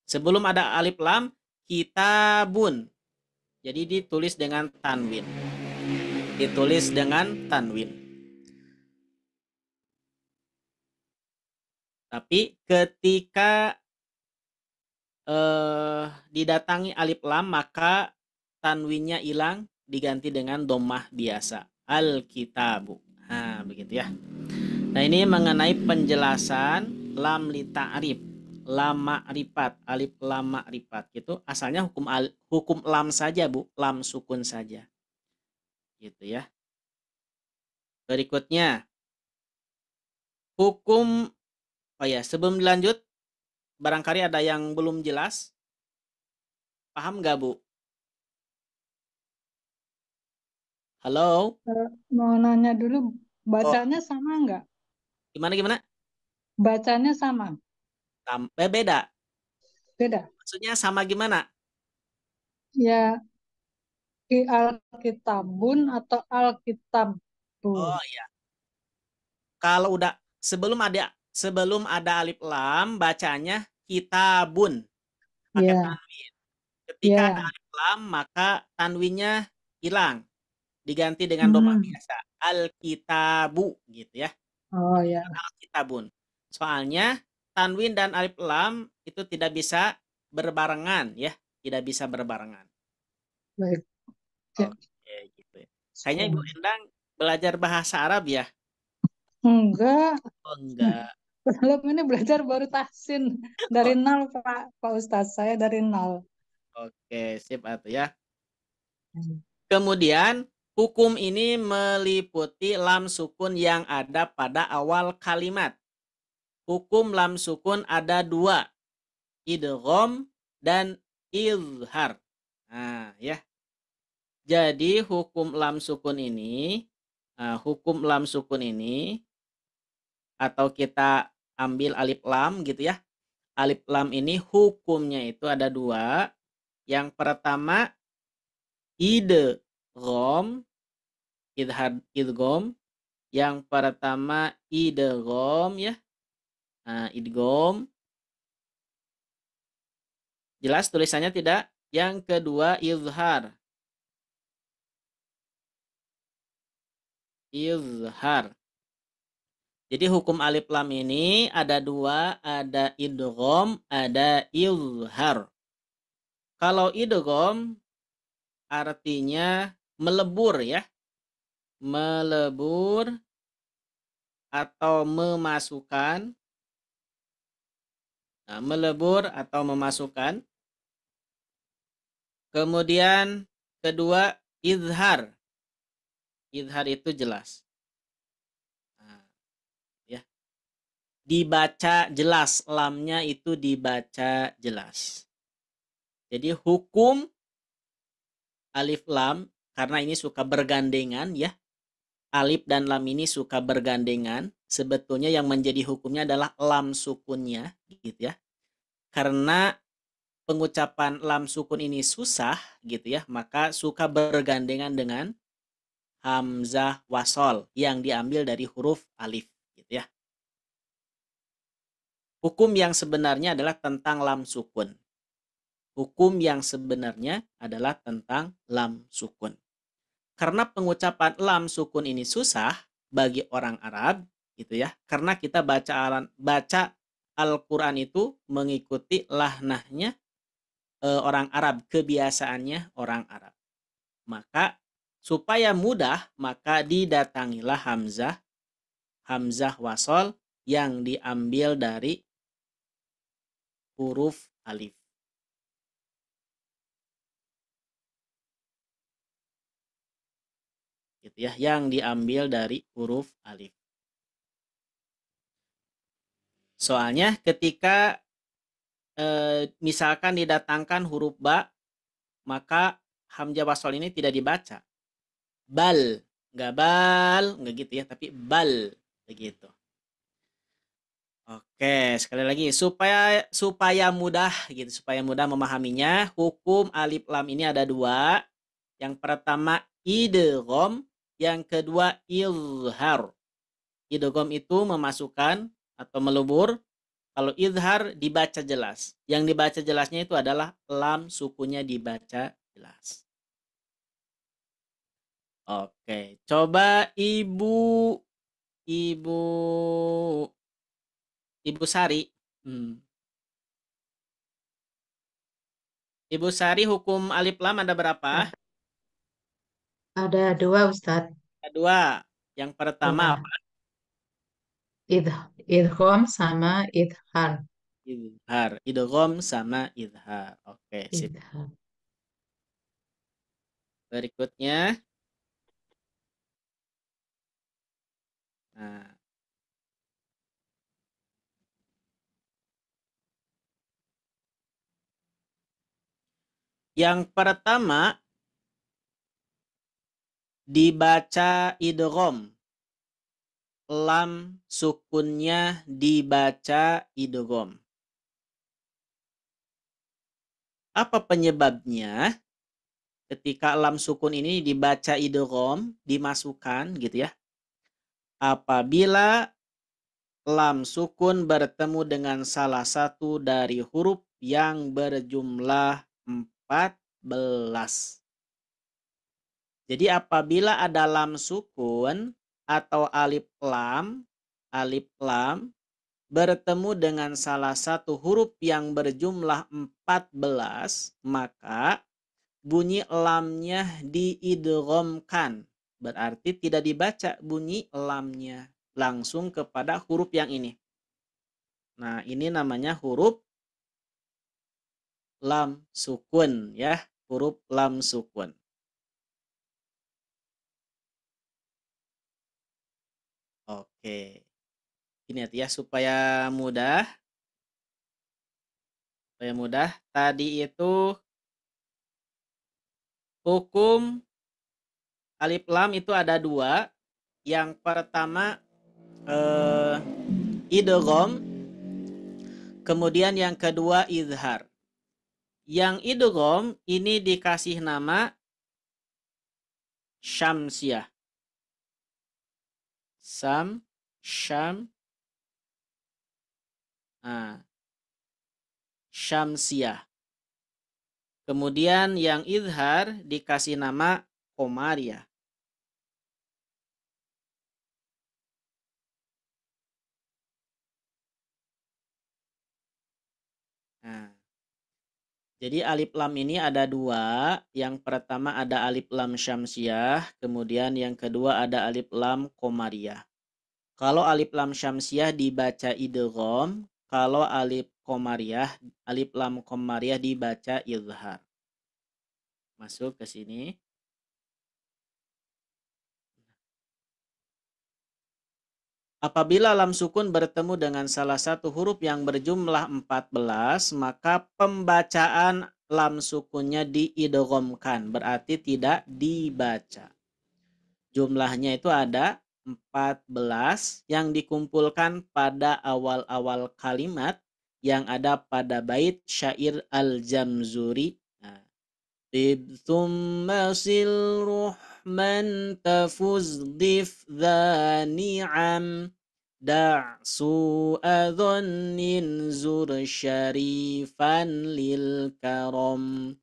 Sebelum ada alif lam, kitabun. Jadi ditulis dengan tanwin. Ditulis dengan tanwin. Tapi ketika didatangi alif lam, maka tanwinnya hilang, diganti dengan dhammah biasa. Al-kitabu. Nah, begitu ya. Nah, ini mengenai penjelasan lam li ta'rif, lam ma'rifat, alif lam ma'rifat. Gitu. Asalnya hukum lam saja, Bu, lam sukun saja. Gitu ya. Berikutnya hukum, oh ya, sebelum dilanjut, barangkali ada yang belum jelas. Paham nggak, Bu? Halo? Mau nanya dulu, bacanya sama nggak? Gimana? Bacanya sama? Beda. Beda? Maksudnya sama gimana? Ya, al-kitabun atau al-kitabu? Oh iya. Kalau udah sebelum ada alif lam, bacanya kitabun. Pakai Ya, tanwin. Ketika ya. ada alif lam, maka tanwinnya hilang. Diganti dengan domah biasa. Al-kitabu gitu ya. Oh ya, Al-kitabun. Soalnya tanwin dan alif lam itu tidak bisa berbarengan ya. Tidak bisa berbarengan. baik. Ya. Oke, gitu ya. Kayaknya Ibu Endang belajar bahasa Arab ya? Enggak, Oh, enggak. belum, ini belajar baru tahsin dari nol, Pak Ustadz, saya dari nol. Oke, sip atuh ya. Kemudian hukum ini meliputi lam sukun yang ada pada awal kalimat. Hukum lam sukun ada dua, idgham dan izhar. Nah, ya. Jadi hukum lam sukun ini, atau kita ambil alif lam gitu ya. Alif lam ini hukumnya itu ada dua. Yang pertama idgham, idgham. Yang pertama idgham ya. Nah, idgham. Jelas tulisannya tidak? Yang kedua izhar. Izhar. Jadi hukum alif lam ini ada dua, ada idgham, ada izhar. Kalau idgham artinya melebur ya. Melebur atau memasukkan. Nah, melebur atau memasukkan. Kemudian kedua izhar. Izhar itu jelas. Nah, ya. Dibaca jelas, lamnya itu dibaca jelas. Jadi hukum alif lam, karena ini suka bergandengan ya. Alif dan lam ini suka bergandengan. Sebetulnya yang menjadi hukumnya adalah lam sukunnya gitu ya. Karena pengucapan lam sukun ini susah gitu ya, maka suka bergandengan dengan hamzah wasol yang diambil dari huruf alif gitu ya. Hukum yang sebenarnya adalah tentang lam sukun. Hukum yang sebenarnya adalah tentang lam sukun. Karena pengucapan lam sukun ini susah bagi orang Arab gitu ya. Karena kita baca Al-Qur'an itu mengikuti lahnahnya orang Arab, kebiasaannya orang Arab. Maka supaya mudah, maka didatangilah hamzah wasol yang diambil dari huruf alif. Gitu ya, yang diambil dari huruf alif. Soalnya ketika misalkan didatangkan huruf ba, maka hamzah wasol ini tidak dibaca. Bal, nggak gitu ya, tapi bal, begitu. Oke, sekali lagi supaya mudah gitu, supaya mudah memahaminya, hukum alif lam ini ada dua. Yang pertama idgham, yang kedua izhar. Idgham itu memasukkan atau melebur. Kalau izhar dibaca jelas. Yang dibaca jelasnya itu adalah lam sukunya dibaca jelas. Oke, coba Ibu Sari. Ibu Sari, hukum alif lam ada berapa? Ada dua, Ustadz. Ada dua. Yang pertama Ya. apa? Idgham sama idhar. Izhar. Idgham sama izhar. Oke, sip. Idhar. Berikutnya. Nah. Yang pertama dibaca idgham. Lam sukunnya dibaca idgham. Apa penyebabnya? Ketika lam sukun ini dibaca idgham, dimasukkan gitu ya. Apabila lam sukun bertemu dengan salah satu dari huruf yang berjumlah 14. Jadi apabila ada lam sukun atau alif lam bertemu dengan salah satu huruf yang berjumlah 14, maka bunyi lamnya diidghamkan. Berarti tidak dibaca bunyi lamnya, langsung kepada huruf yang ini. Nah, ini namanya huruf lam sukun ya, huruf lam sukun. Oke. Ini ya supaya mudah. Tadi itu hukum alif lam itu ada dua. Yang pertama idgham, kemudian yang kedua izhar. Yang idgham ini dikasih nama syamsiah. Syamsiah. Kemudian yang izhar dikasih nama qamariyah. Nah, jadi alif lam ini ada dua. Yang pertama ada alif lam syamsiah, kemudian yang kedua ada alif lam qamariyah. Kalau alif lam syamsiah dibaca idgham, kalau alif lam qamariyah dibaca izhar. Masuk ke sini. Apabila lam sukun bertemu dengan salah satu huruf yang berjumlah 14, maka pembacaan lam sukunnya diidghamkan, berarti tidak dibaca. Jumlahnya itu ada 14 yang dikumpulkan pada awal-awal kalimat yang ada pada bait syair Al-Jamzuri. Thumma sil ruhman tafuz dif dha ni'am da'su adhannin zur syarifan lil karam.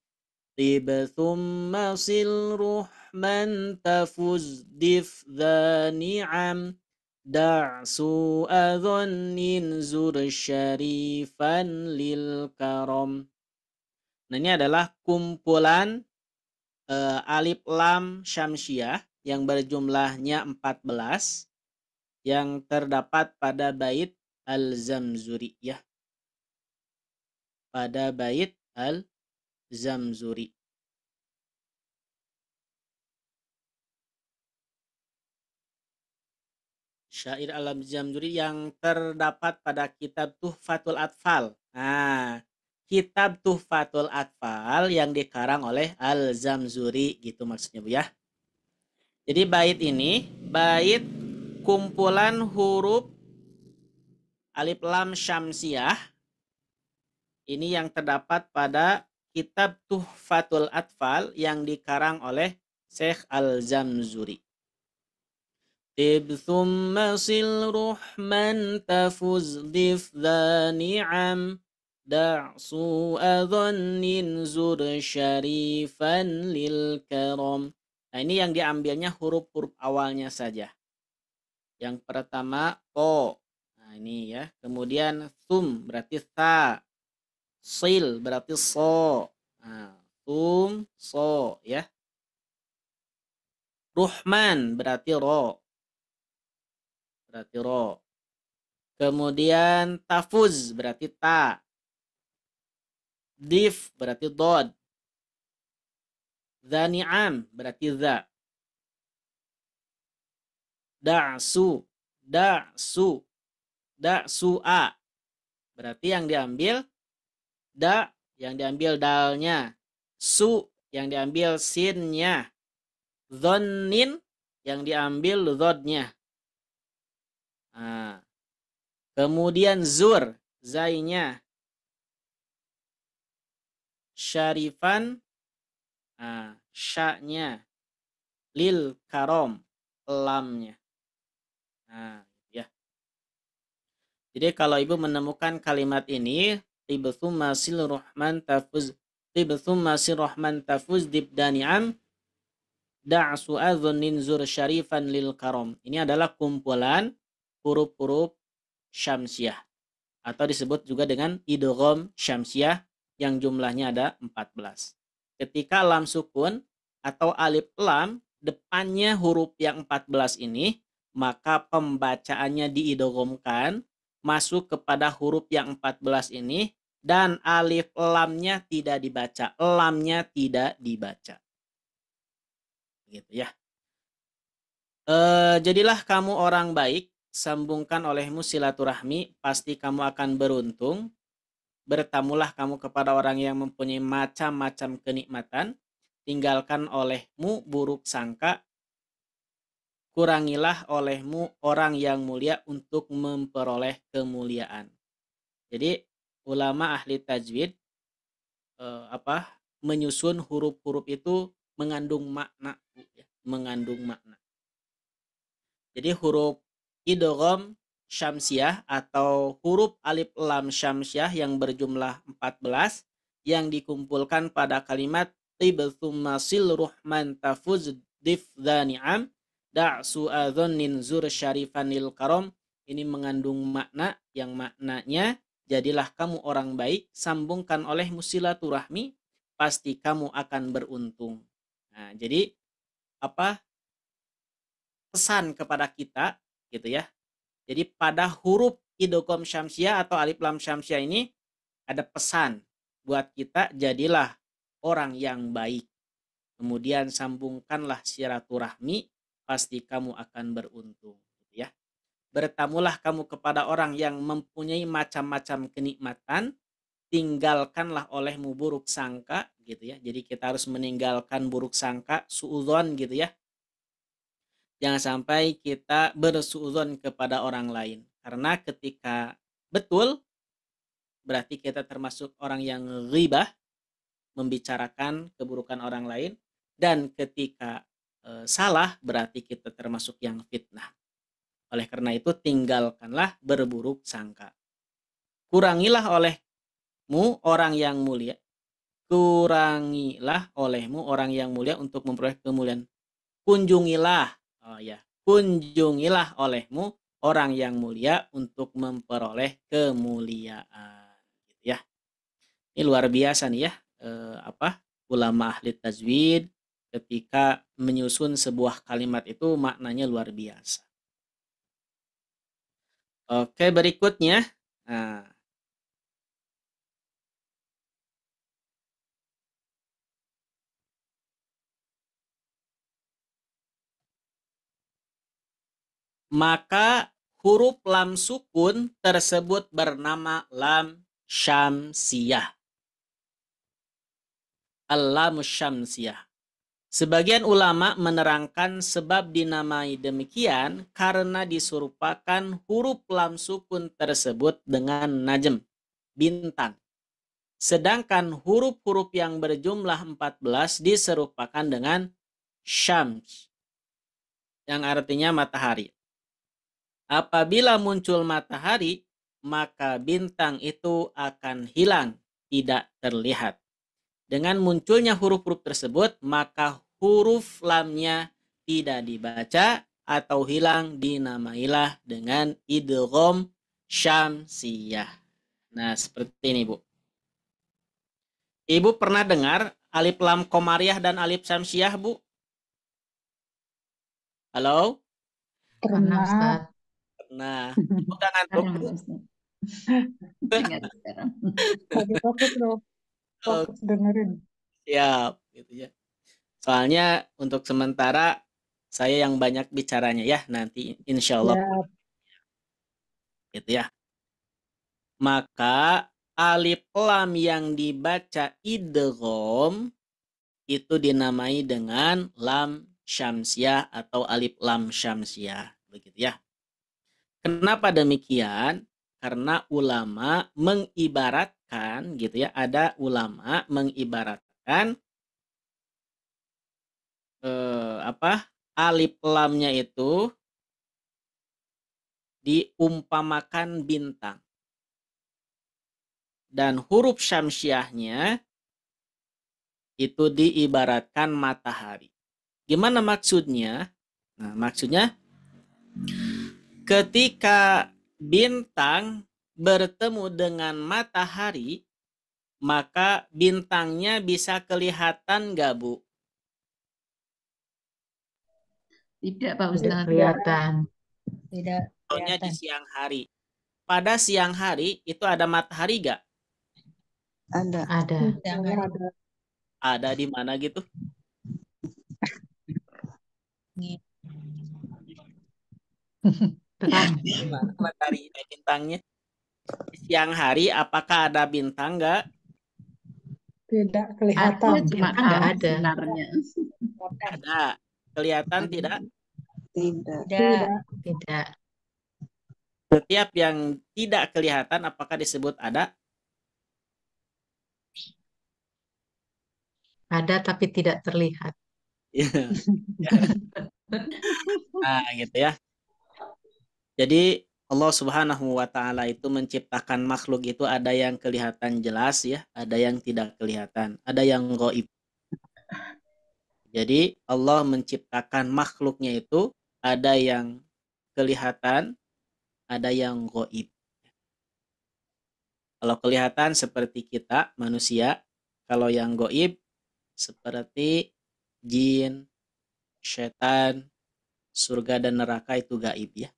Thumma sil ruhman tafuz dif dha ni'am da'su adhannin zur syarifan lil karam. Nah, ini adalah kumpulan alif lam syamsiah yang berjumlahnya 14 yang terdapat pada bait Al-Zamzuri ya, pada bait Al-Zamzuri. Syair Al-Zamzuri yang terdapat pada kitab Tuhfatul Atfal. Nah, kitab Tuhfatul Atfal yang dikarang oleh Al-Zamzuri gitu maksudnya Bu ya. Jadi bait ini bait kumpulan huruf alif lam syamsiah ini yang terdapat pada kitab Tuhfatul Atfal yang dikarang oleh Syekh Al-Zamzuri. Tib thumma sil ruhman tafuz dif dha ni'am da'su adhannin zur syarifan lil karam. Nah ini yang diambilnya huruf-huruf awalnya saja. Yang pertama to. Nah ini ya. Kemudian thum berarti tha. Sil berarti so. Nah, thum so ya. Ruhman berarti ro. Berarti ro. Kemudian tafuz berarti ta. Dif berarti dod. Dhani'am berarti za. Da'su. Da'su. Da'su'a. Berarti yang diambil da, yang diambil dalnya. Su, yang diambil sinnya. Dhannin, yang diambil dhodnya. Nah, kemudian zur, zainya. Syarifan, nah, sya'nya. Lil karom, lamnya. Nah, ya. Jadi kalau ibu menemukan kalimat ini, tibthumma sil rahman tafuz, tibthumma sil rahman tafuz dibdani'am da'su adhunin zur syarifan lil karom. Ini adalah kumpulan huruf-huruf syamsiah atau disebut juga dengan idgham syamsiah yang jumlahnya ada 14. Ketika lam sukun atau alif lam depannya huruf yang 14 ini, maka pembacaannya diidghamkan masuk kepada huruf yang 14 ini dan alif lamnya tidak dibaca, lamnya tidak dibaca. Gitu ya. Jadilah kamu orang baik, sambungkan olehmu silaturahmi, pasti kamu akan beruntung. Bertamulah kamu kepada orang yang mempunyai macam-macam kenikmatan, tinggalkan olehmu buruk sangka, kurangilah olehmu orang yang mulia untuk memperoleh kemuliaan. Jadi ulama ahli tajwid menyusun huruf-huruf itu mengandung makna, ya, mengandung makna. Jadi huruf idgham syamsiah atau huruf alif lam syamsiah yang berjumlah 14 yang dikumpulkan pada kalimat tibthumma sil ruhman tafuz dif dhani'am da'su adhannin zur syarifan lil karam. Ini mengandung makna yang maknanya jadilah kamu orang baik, sambungkan olehmu silaturahmi, pasti kamu akan beruntung. Nah, jadi pesan kepada kita gitu ya. Jadi pada huruf idgham syamsiah atau alif lam syamsiah ini ada pesan buat kita, jadilah orang yang baik. Kemudian sambungkanlah silaturahmi, pasti kamu akan beruntung gitu ya. Bertamulah kamu kepada orang yang mempunyai macam-macam kenikmatan, tinggalkanlah olehmu buruk sangka gitu ya. Jadi kita harus meninggalkan buruk sangka, suudzon gitu ya. Jangan sampai kita bersuudzon kepada orang lain. Karena ketika betul, berarti kita termasuk orang yang ghibah, membicarakan keburukan orang lain. Dan ketika salah, berarti kita termasuk yang fitnah. Oleh karena itu, tinggalkanlah berburuk sangka. Kurangilah olehmu orang yang mulia. Kurangilah olehmu orang yang mulia untuk memperoleh kemuliaan. Kunjungilah. Kunjungilah olehmu orang yang mulia untuk memperoleh kemuliaan. Gitu ya. Ini luar biasa nih ya. Ulama ahli tajwid ketika menyusun sebuah kalimat itu maknanya luar biasa. Oke, berikutnya. Nah, maka huruf lam sukun tersebut bernama lam syamsiyah. Al-lam syamsiyah. Sebagian ulama menerangkan sebab dinamai demikian karena diserupakan huruf lam sukun tersebut dengan najm, bintang. Sedangkan huruf-huruf yang berjumlah 14 diserupakan dengan syams, yang artinya matahari. Apabila muncul matahari, maka bintang itu akan hilang, tidak terlihat. Dengan munculnya huruf-huruf tersebut, maka huruf lamnya tidak dibaca atau hilang, dinamailah dengan idgham syamsiyah. Nah, seperti ini, Bu. Ibu pernah dengar alif lam komariah dan alif syamsiyah, Bu? Halo? Pernah, Ustaz. Nah, Ibu udah ngantuk? Sekarang, Ustaz. Ingat sekarang. Lagi fokus loh, fokus dengerin. Siap, gitu ya. Soalnya untuk sementara saya yang banyak bicaranya ya, nanti insya Allah. Ya, Gitu ya. Maka alif lam yang dibaca idgham itu dinamai dengan lam syamsiyah atau alif lam syamsiyah, begitu ya. Kenapa demikian? Karena ulama mengibaratkan, gitu ya, ada ulama mengibaratkan alif lamnya itu diumpamakan bintang. Dan huruf syamsiahnya itu diibaratkan matahari. Gimana maksudnya? Nah, maksudnya ketika bintang bertemu dengan matahari, maka bintangnya bisa kelihatan nggak, Bu? Tidak, Pak Tidak Ustaz. kelihatan. Tidak Contohnya di kelihatan. siang hari. Pada siang hari itu ada matahari nggak? Ada. Ada. Jangan ada. Ada di mana gitu? Terang. Di mana matahari bintangnya? Di siang hari apakah ada bintang nggak? Tidak Ada, kelihatan. cuma Bintang nggak ada. sinarnya. Ada. Kelihatan tidak? Tidak. Tidak. Tidak. Setiap yang tidak kelihatan apakah disebut ada? Ada tapi tidak terlihat. Nah, gitu ya. Jadi Allah Subhanahu wa taala itu menciptakan makhluk itu ada yang kelihatan jelas ya, ada yang tidak kelihatan, ada yang gaib. Jadi Allah menciptakan makhluknya itu ada yang kelihatan, ada yang gaib. Kalau kelihatan seperti kita manusia, kalau yang gaib seperti jin, setan, surga dan neraka itu gaib ya.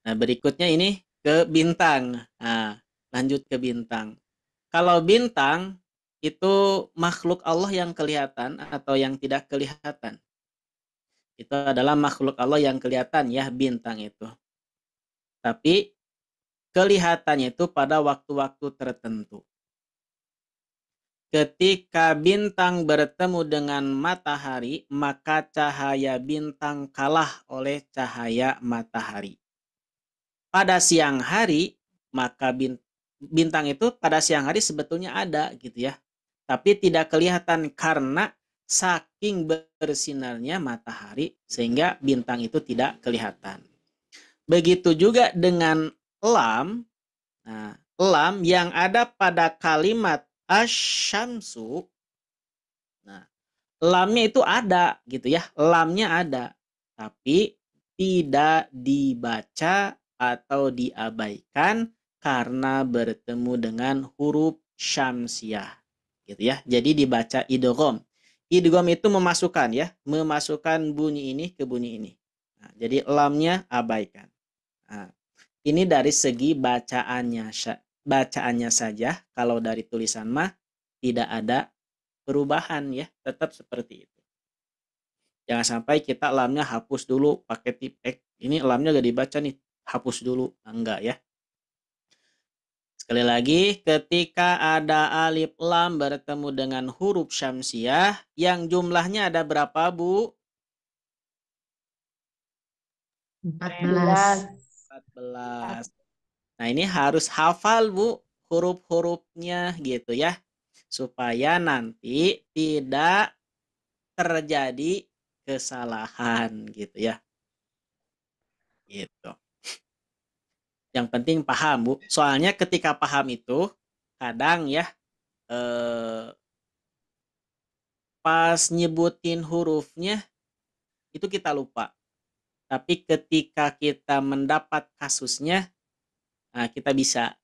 Nah, berikutnya ini ke bintang. Nah, lanjut ke bintang. Kalau bintang itu makhluk Allah yang kelihatan atau yang tidak kelihatan? Itu adalah makhluk Allah yang kelihatan ya, bintang itu. Tapi kelihatannya itu pada waktu-waktu tertentu. Ketika bintang bertemu dengan matahari, maka cahaya bintang kalah oleh cahaya matahari. Pada siang hari, maka bintang itu pada siang hari sebetulnya ada gitu ya. Tapi tidak kelihatan karena saking bersinarnya matahari sehingga bintang itu tidak kelihatan. Begitu juga dengan lam. Nah, lam yang ada pada kalimat asyamsu. Nah, lamnya itu ada gitu ya. Lamnya ada. Tapi tidak dibaca atau diabaikan karena bertemu dengan huruf syamsiyah gitu ya. Jadi dibaca idgham. Idgham itu memasukkan ya, memasukkan bunyi ini ke bunyi ini. Nah, jadi lamnya abaikan. Nah, ini dari segi bacaannya saja. Kalau dari tulisan mah tidak ada perubahan ya, tetap seperti itu. Jangan sampai kita lamnya hapus dulu pakai tip X. Ini lamnya gak dibaca nih, hapus dulu. Enggak ya. Sekali lagi, ketika ada alif lam bertemu dengan huruf syamsiah, yang jumlahnya ada berapa, Bu? 14. 14. Nah, ini harus hafal, Bu, huruf-hurufnya gitu ya. Supaya nanti tidak terjadi kesalahan gitu ya. Gitu. Yang penting paham, Bu. Soalnya ketika paham itu kadang ya pas nyebutin hurufnya itu kita lupa. Tapi ketika kita mendapat kasusnya, kita bisa.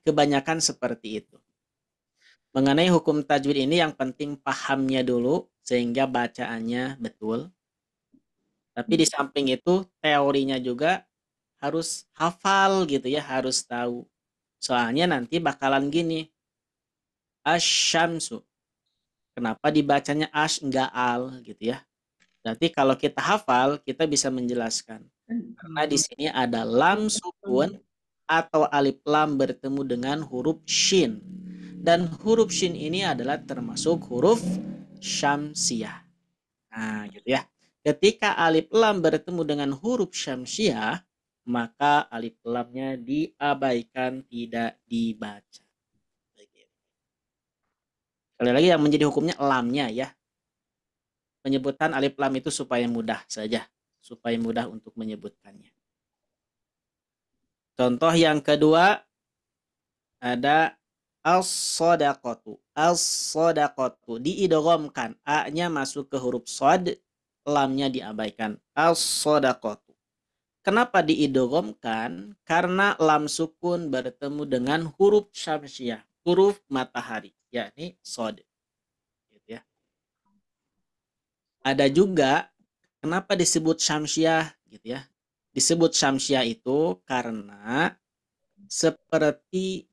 Kebanyakan seperti itu. Mengenai hukum tajwid ini yang penting pahamnya dulu sehingga bacaannya betul. Tapi di samping itu teorinya juga harus hafal gitu ya, harus tahu. Soalnya nanti bakalan gini. Asyamsu. Kenapa dibacanya ash enggak al gitu ya. Berarti kalau kita hafal, kita bisa menjelaskan. Karena di sini ada lam sukun atau alif lam bertemu dengan huruf shin. Dan huruf shin ini adalah termasuk huruf syamsiah. Nah, gitu ya. Ketika alif lam bertemu dengan huruf syamsiah, maka alif lamnya diabaikan, tidak dibaca. Sekali lagi yang menjadi hukumnya lamnya ya. Penyebutan alif lam itu supaya mudah saja. Supaya mudah untuk menyebutkannya. Contoh yang kedua ada as-sodaqatu. As-sodaqatu diidghamkan, a-nya masuk ke huruf shad, lamnya diabaikan. As-sodaqatu. Kenapa diidghamkan? Karena lam sukun bertemu dengan huruf syamsiah, huruf matahari, yakni shad. Gitu ya. Ada juga kenapa disebut syamsiah gitu ya. Disebut syamsiah itu karena seperti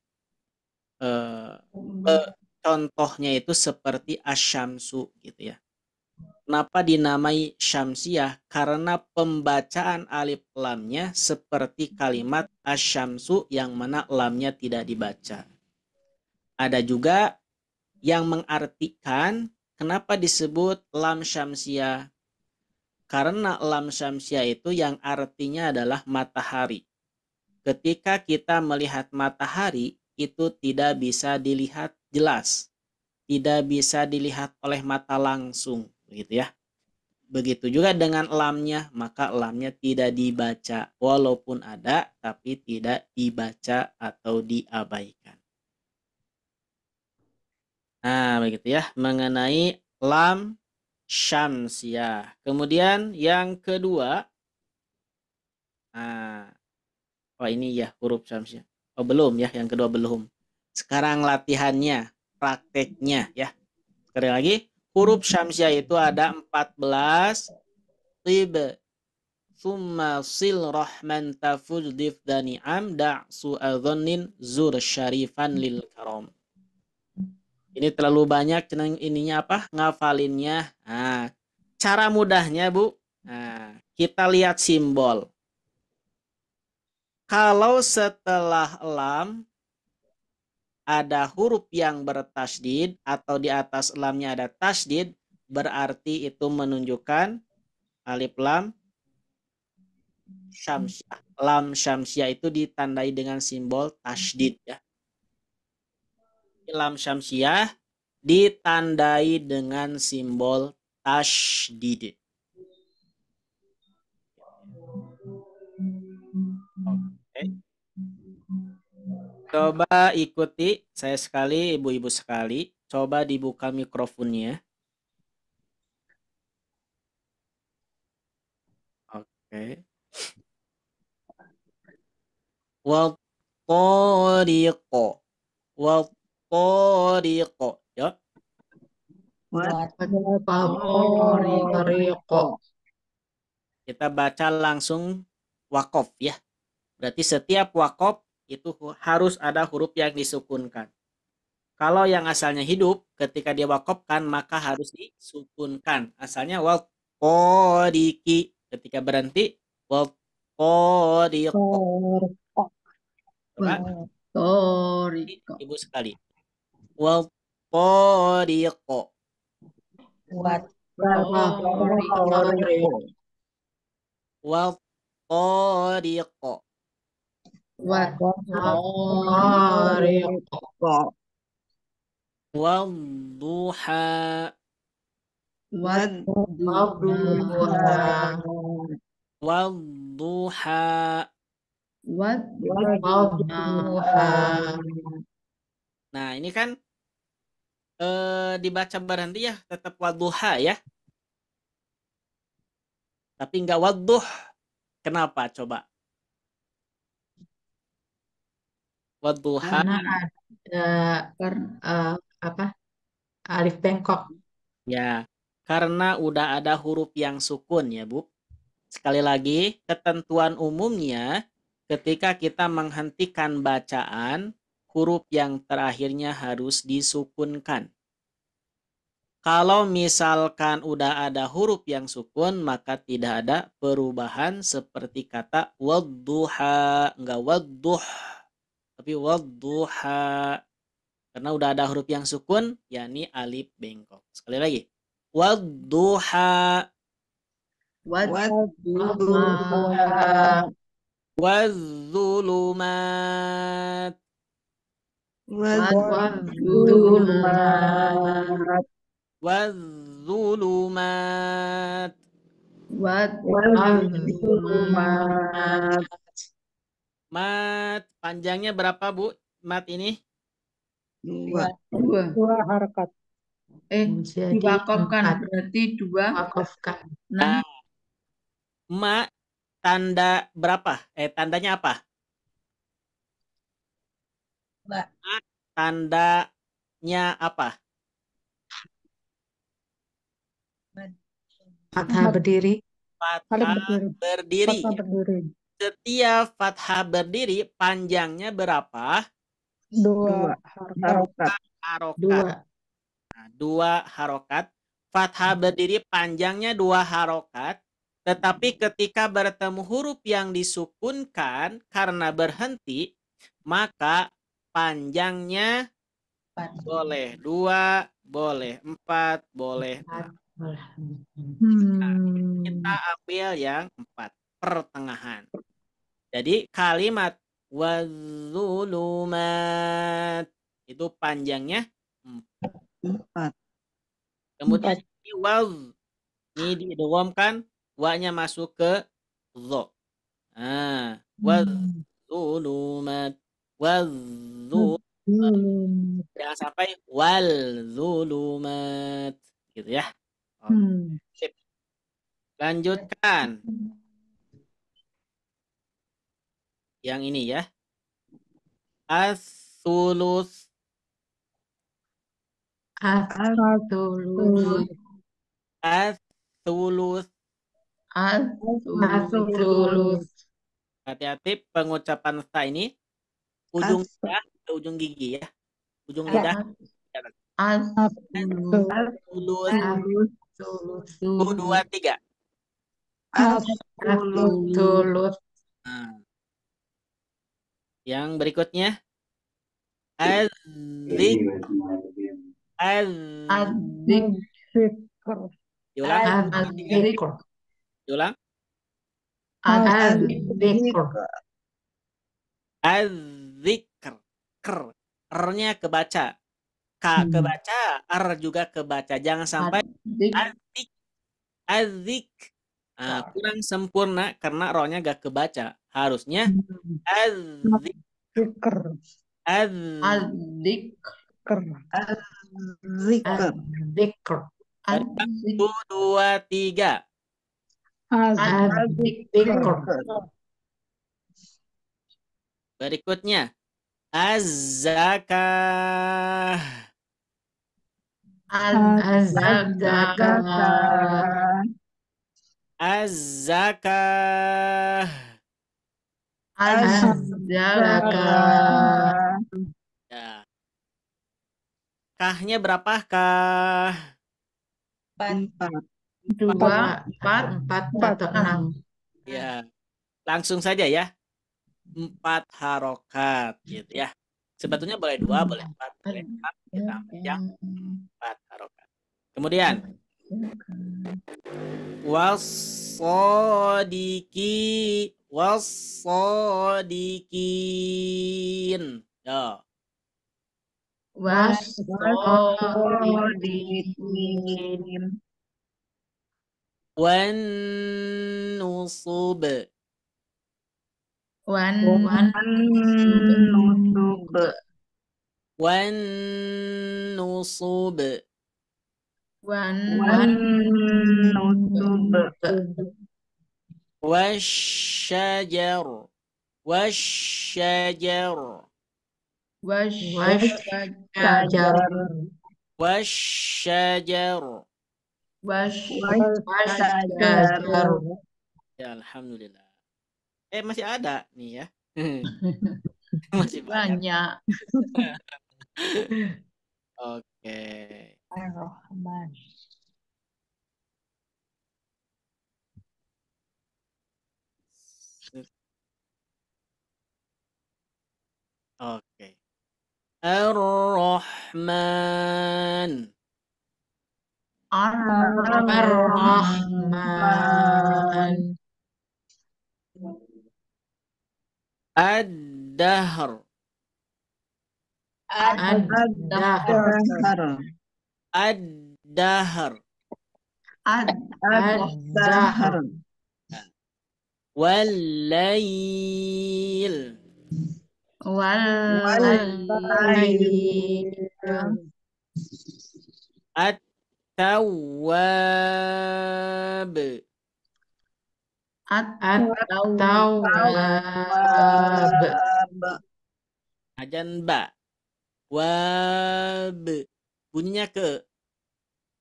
contohnya itu seperti asyamsu gitu ya. Kenapa dinamai syamsiah? Karena pembacaan alif lamnya seperti kalimat asyamsu yang mana lamnya tidak dibaca. Ada juga yang mengartikan kenapa disebut lam syamsiah? Karena lam syamsiah itu yang artinya adalah matahari. Ketika kita melihat matahari, itu tidak bisa dilihat jelas. Tidak bisa dilihat oleh mata langsung. Begitu ya. Begitu juga dengan lamnya, maka lamnya tidak dibaca. Walaupun ada, tapi tidak dibaca atau diabaikan. Nah, begitu ya. Mengenai lam syamsiah. Kemudian yang kedua, ini ya huruf syamsiah. Oh belum ya, yang kedua belum. Sekarang latihannya, prakteknya ya. Sekali lagi, huruf syamsiah itu ada 14. Tib, summa sil rahman tafuz dif dani'am da'su adhonin zur syarifan lil karom. Ini terlalu banyak ininya apa? Ngafalinnya. Nah, cara mudahnya, Bu. Nah, kita lihat simbol. Kalau setelah lam ada huruf yang bertasydid atau di atas lamnya ada tasydid, berarti itu menunjukkan alif lam syamsiah. Lam syamsiah itu ditandai dengan simbol tasydid ya. Lam syamsiah ditandai dengan simbol tasydid. Oke. Coba ikuti saya sekali, ibu-ibu sekali. Coba dibuka mikrofonnya. Oke. Wattariqo. Wattariqo. Ya. Wat Watoriqo. Kita baca langsung wakof ya. Berarti setiap wakof itu harus ada huruf yang disukunkan. Kalau yang asalnya hidup, ketika dia wakofkan maka harus disukunkan. Asalnya wal qodiki. Ketika berhenti wal qodiqo. Torko. Coba Watoriko. ibu sekali. Wal qodiqo. Watoriko. Wal qodiqo. Watoriko. ko. Wal duha. Wad Waduha. Wal duha. Waduha. Nah, ini kan dibaca berhenti ya, tetap wadduha ya. Tapi enggak wadduh. Kenapa coba? Wadduha. Karena ada apa? Alif bengkok. Ya, karena udah ada huruf yang sukun ya, Bu. Sekali lagi, ketentuan umumnya ketika kita menghentikan bacaan, huruf yang terakhirnya harus disukunkan. Kalau misalkan udah ada huruf yang sukun, maka tidak ada perubahan seperti kata wadduha, enggak wadduh, tapi wadduha. Karena udah ada huruf yang sukun, yakni alif bengkok. Sekali lagi. Wadduha. Wadduha. Wadzulumat. Wadulumat. Wadzulumat. Wadulumat. Mat. Panjangnya berapa, Bu? Mat ini? Dua. Dua harakat. Jadi Diwakafkan 4. berarti 2, Wakafkan. 6. Ma tanda berapa? Tandanya apa? Ma, tandanya apa? Fathah berdiri. Fathah berdiri. Fathah berdiri. Setiap fathah berdiri panjangnya berapa? Dua harakat. Harokat. 2 harokat. Fathah berdiri panjangnya 2 harokat. Tetapi ketika bertemu huruf yang disukunkan karena berhenti, maka panjangnya boleh 2, boleh 4, boleh 6. Kita ambil yang 4, pertengahan. Jadi kalimat wadzulumat itu panjangnya 4. Kemudian ini waz, ini diidghamkan, wa-nya masuk ke dha. Nah, wadzulumat, jangan sampai wal zulumat gitu ya. Sip. Lanjutkan. Yang ini ya. As-sulus. As-sulus. As-sulus. As-sulus. Hati-hati pengucapan sa ini ujung lidah ke ujung gigi ya. Ujung lidah. As-sulus. 1, 2, 3. As-sulus. Nah. Yang berikutnya az-zik. Diulang. Az-zikr. Diulang. Az-zikr. Az-zikr. R-nya kebaca. K kebaca, R juga kebaca. Jangan sampai az-zik. Az-zik. Nah, kurang sempurna karena ro-nya gak kebaca. Harusnya az-zikr. Zikr. 1, 2, 3. Az-zikr. Berikutnya az-zakah. Az-zakah. Az-zakah. Az-zakah. Ya. Kahnya berapakah? 4. Dua, 4. empat atau 6. Ya, langsung saja ya. 4 harokat gitu ya. Sebetulnya boleh 2, boleh 4, boleh 6. Kita ambil yang 4 harokat. Kemudian wassodikin. Ya. Was-sodiqin. Wan nusub. Wan-nusub. Wan nusub. Wan-nusub. Wasyajar. Wasyajar. Wasyajar. Wasyajar. Wasyajar. Ya, alhamdulillah. Masih ada nih ya. Masih banyak. Banyak. Oke. Ar-Rahman. Oke. Ar-Rahman. Ar-Rahman. Ad-dahr. Ad-dahr. Ad-dahr. Ad-dahr. Wal-lail. Wal-lail. At-tawwab. At-tawwab. Ajan ba. Wab. Bunyinya ke.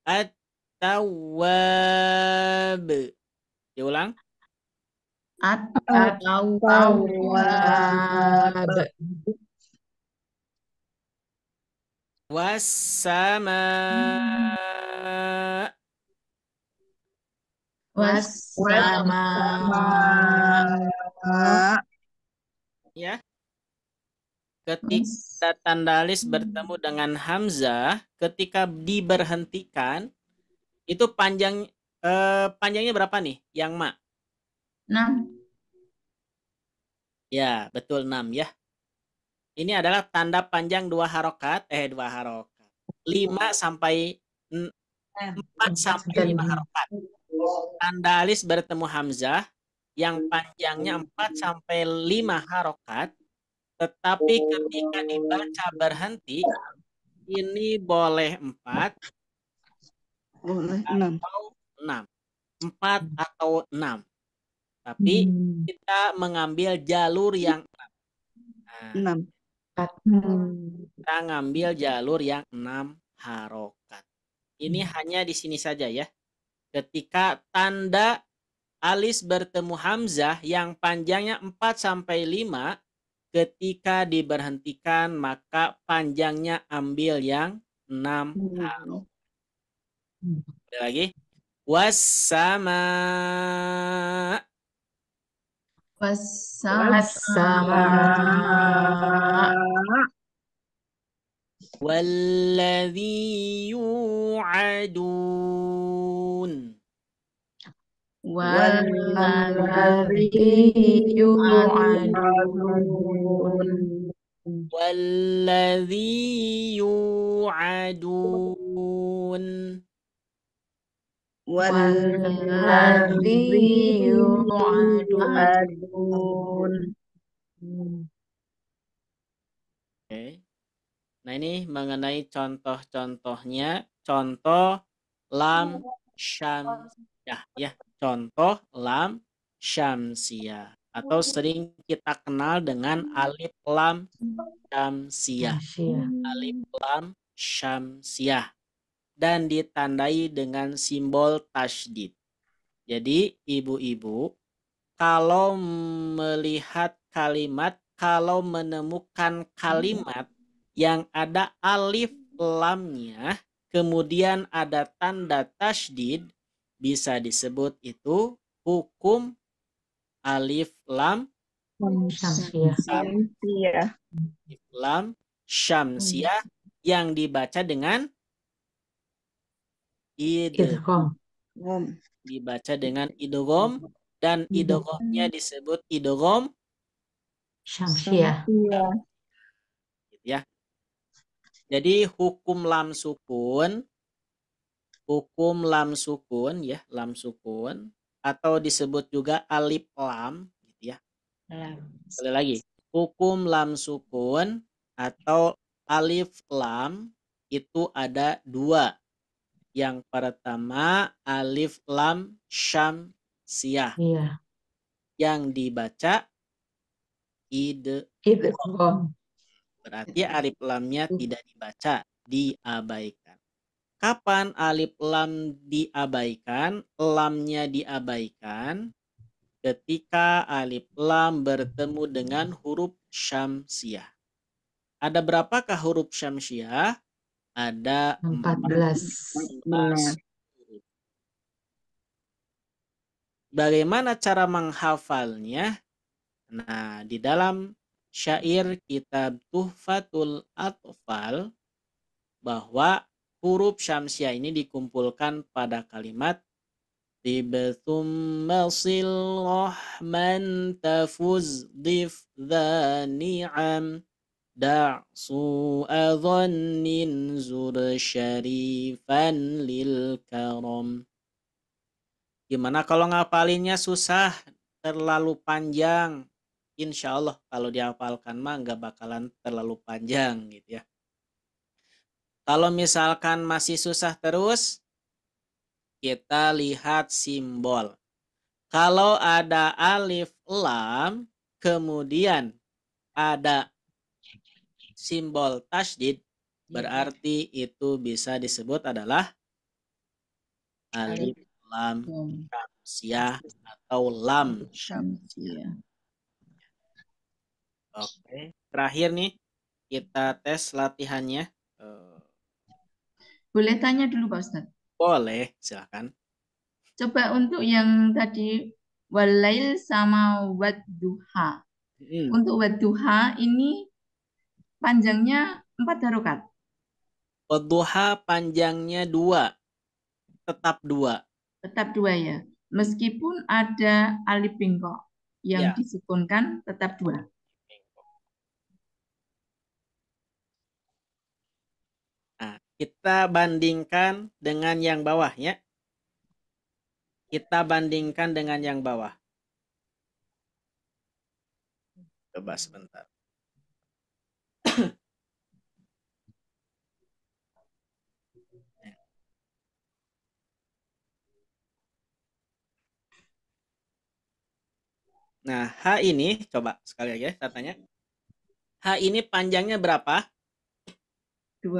At-tawwab. Diulang. At-tawwab. Was-sama. Was-sama. Ya. Ketika ada tanda alis bertemu dengan hamzah, ketika diberhentikan, itu panjangnya berapa nih? Yang ma? 6. Ya, betul 6 ya. Ini adalah tanda panjang 2 harokat. 5 sampai 4 sampai 5 harokat. Tanda alis bertemu hamzah yang panjangnya 4 sampai 5 harokat. Tetapi ketika dibaca berhenti, ini boleh 4 Boleh 6. atau 6. 4 atau 6. Tapi kita mengambil jalur yang 6. kita ngambil jalur yang 6 harokat. Ini hanya di sini saja ya. Ketika tanda alis bertemu hamzah yang panjangnya 4 sampai 5, ketika diberhentikan maka panjangnya ambil yang 6 harokat. Ada lagi. Was-sama. Was-sama. Walladzi yu'adun. Walladzi yu'adun. Walladzi yu'adun. Walladzi yu'adun. Oke. Nah, ini mengenai contoh-contohnya. Contoh lam syamsiyah ya. Contoh lam syamsiyah atau sering kita kenal dengan alif lam syamsiyah. Alif lam syamsiyah. dan ditandai dengan simbol tasydid. Jadi ibu-ibu, kalau melihat kalimat, kalau menemukan kalimat yang ada alif lamnya, kemudian ada tanda tasydid, bisa disebut itu hukum alif lam Syamsiah. Syamsiah. alif lam syamsiah yang dibaca dengan idgham, Idgham. dibaca dengan idgham, dan idghamnya disebut idgham Syamsiah. Syamsiah. gitu ya. Jadi hukum lam sukun ya, lam sukun atau disebut juga alif lam gitu ya. Sekali lagi, hukum lam sukun atau alif lam itu ada dua. Yang pertama alif lam syamsiah Iya. yang dibaca Idgham. berarti alif lamnya tidak dibaca, diabaikan. Kapan alif lam diabaikan, lamnya diabaikan? Ketika alif lam bertemu dengan huruf syamsiah. Ada berapakah huruf syamsiah? Ada 14. 14 huruf. Bagaimana cara menghafalnya? Nah, di dalam syair kitab Tuhfatul Atfal bahwa huruf syamsiah ini dikumpulkan pada kalimat Tibtum masil rahman tafuz dif ni'am da'su adhannin zur syarifan lil karam. Gimana kalau ngapalinnya susah, terlalu panjang? Insya Allah kalau dihafalkan mah nggak bakalan terlalu panjang gitu ya. Kalau misalkan masih susah terus, kita lihat simbol. Kalau ada alif lam, kemudian ada simbol tasydid, berarti itu bisa disebut adalah alif lam syamsiah atau lam syamsiah. Oke, terakhir nih kita tes latihannya. Boleh tanya dulu Pak Ustadz. Boleh, silakan. Coba untuk yang tadi walail sama wadduha. Untuk wadduha ini panjangnya 4 harokat. Wadduha panjangnya 2, tetap 2. Tetap 2 ya. Meskipun ada alif bengkok yang Ya. disukunkan tetap 2. Nah, kita bandingkan dengan yang bawah ya. Kita bandingkan dengan yang bawah. Coba sebentar. Nah, H ini, coba sekali lagi saya tanya. H ini panjangnya berapa? 2.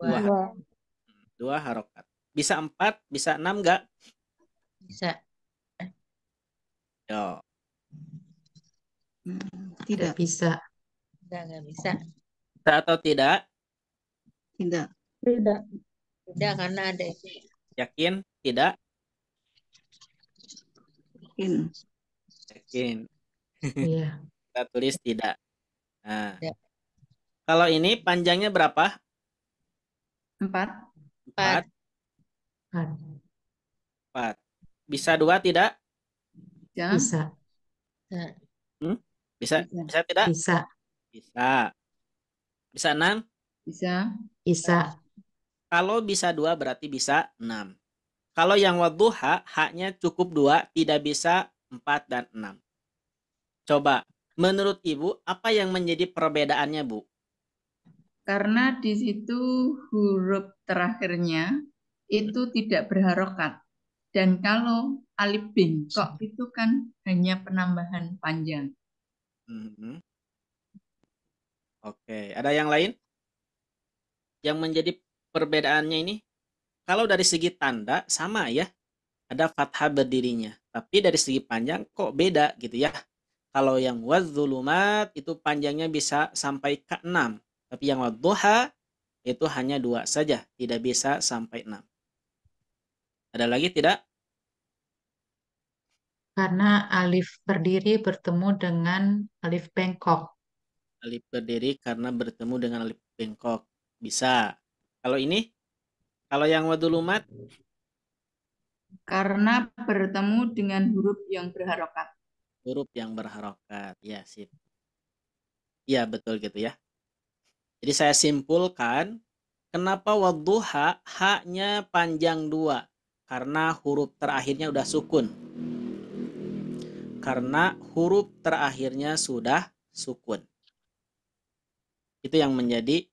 2 harokat. Bisa 4, bisa 6 enggak? Bisa. Yo. Tidak. Bisa. Enggak bisa. Bisa atau tidak? Tidak. Tidak. Tidak karena ada itu. Yakin? Tidak? Yakin. Yakin. Iya. Kita tulis tidak. Nah. Tidak. Kalau ini panjangnya berapa? 4. 4. 4. Bisa 2 tidak? Bisa. Bisa? Bisa tidak? Bisa. Bisa. Bisa 6? Bisa. Bisa. Kalau bisa 2 berarti bisa 6. Kalau yang wadduha, haknya cukup 2, tidak bisa 4 dan 6. Coba, menurut Ibu, apa yang menjadi perbedaannya, Bu? Karena di situ huruf terakhirnya itu tidak berharokat. Dan kalau alif bengkok itu kan hanya penambahan panjang. Oke, ada yang lain? Yang menjadi perbedaannya ini kalau dari segi tanda sama ya, ada fathah berdirinya. Tapi dari segi panjang kok beda gitu ya. Kalau yang wadzulumat itu panjangnya bisa sampai ke 6. Tapi yang wadduha itu hanya 2 saja, tidak bisa sampai 6. Ada lagi tidak? Karena alif berdiri bertemu dengan alif bengkok. Alif berdiri karena bertemu dengan alif bengkok. Bisa. Kalau ini? Kalau yang wadulumat? Karena bertemu dengan huruf yang berharokat. Huruf yang berharokat. Ya, sip. Ya, betul gitu ya. Jadi saya simpulkan, kenapa wadduha haknya panjang 2? Karena huruf terakhirnya udah sukun. Karena huruf terakhirnya sudah sukun. Itu yang menjadi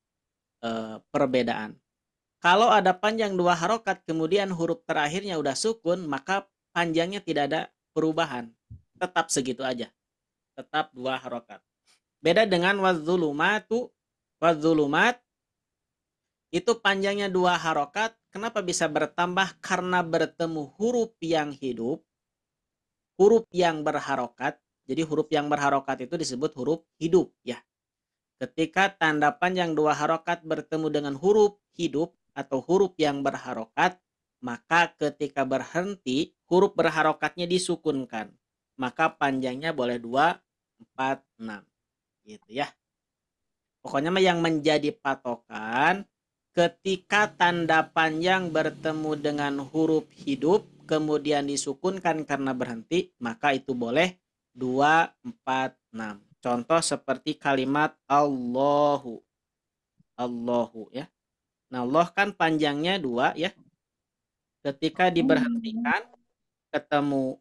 perbedaan. Kalau ada panjang 2 harokat, kemudian huruf terakhirnya udah sukun, maka panjangnya tidak ada perubahan. Tetap segitu aja. Tetap 2 harokat. Beda dengan wadzulumatu. Wadzulumat itu panjangnya 2 harokat. Kenapa bisa bertambah? Karena bertemu huruf yang hidup, huruf yang berharokat. Jadi huruf yang berharokat itu disebut huruf hidup ya. Ketika tanda panjang 2 harokat bertemu dengan huruf hidup atau huruf yang berharokat, maka ketika berhenti, huruf berharokatnya disukunkan. Maka panjangnya boleh 2, 4, 6. Gitu ya. Pokoknya yang menjadi patokan, ketika tanda panjang bertemu dengan huruf hidup, kemudian disukunkan karena berhenti, maka itu boleh 2, 4, 6. Contoh seperti kalimat Allahu. Allahu ya. Nah, Allah kan panjangnya 2 ya. Ketika diberhentikan ketemu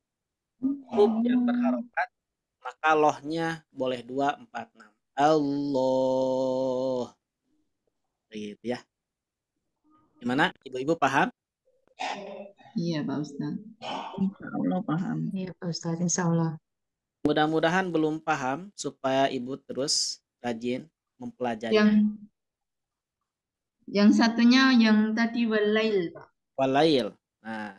huruf yang berharokat, maka lohnya boleh 2, 4, 6. Allah. Begitu ya. Gimana? Ibu-ibu paham? Iya, Pak Ustaz. Insya Allah paham. Iya, Pak Ustadz, insya Allah. Mudah-mudahan belum paham supaya ibu terus rajin mempelajari. Yang satunya yang tadi walail, Pak. Walail. Nah,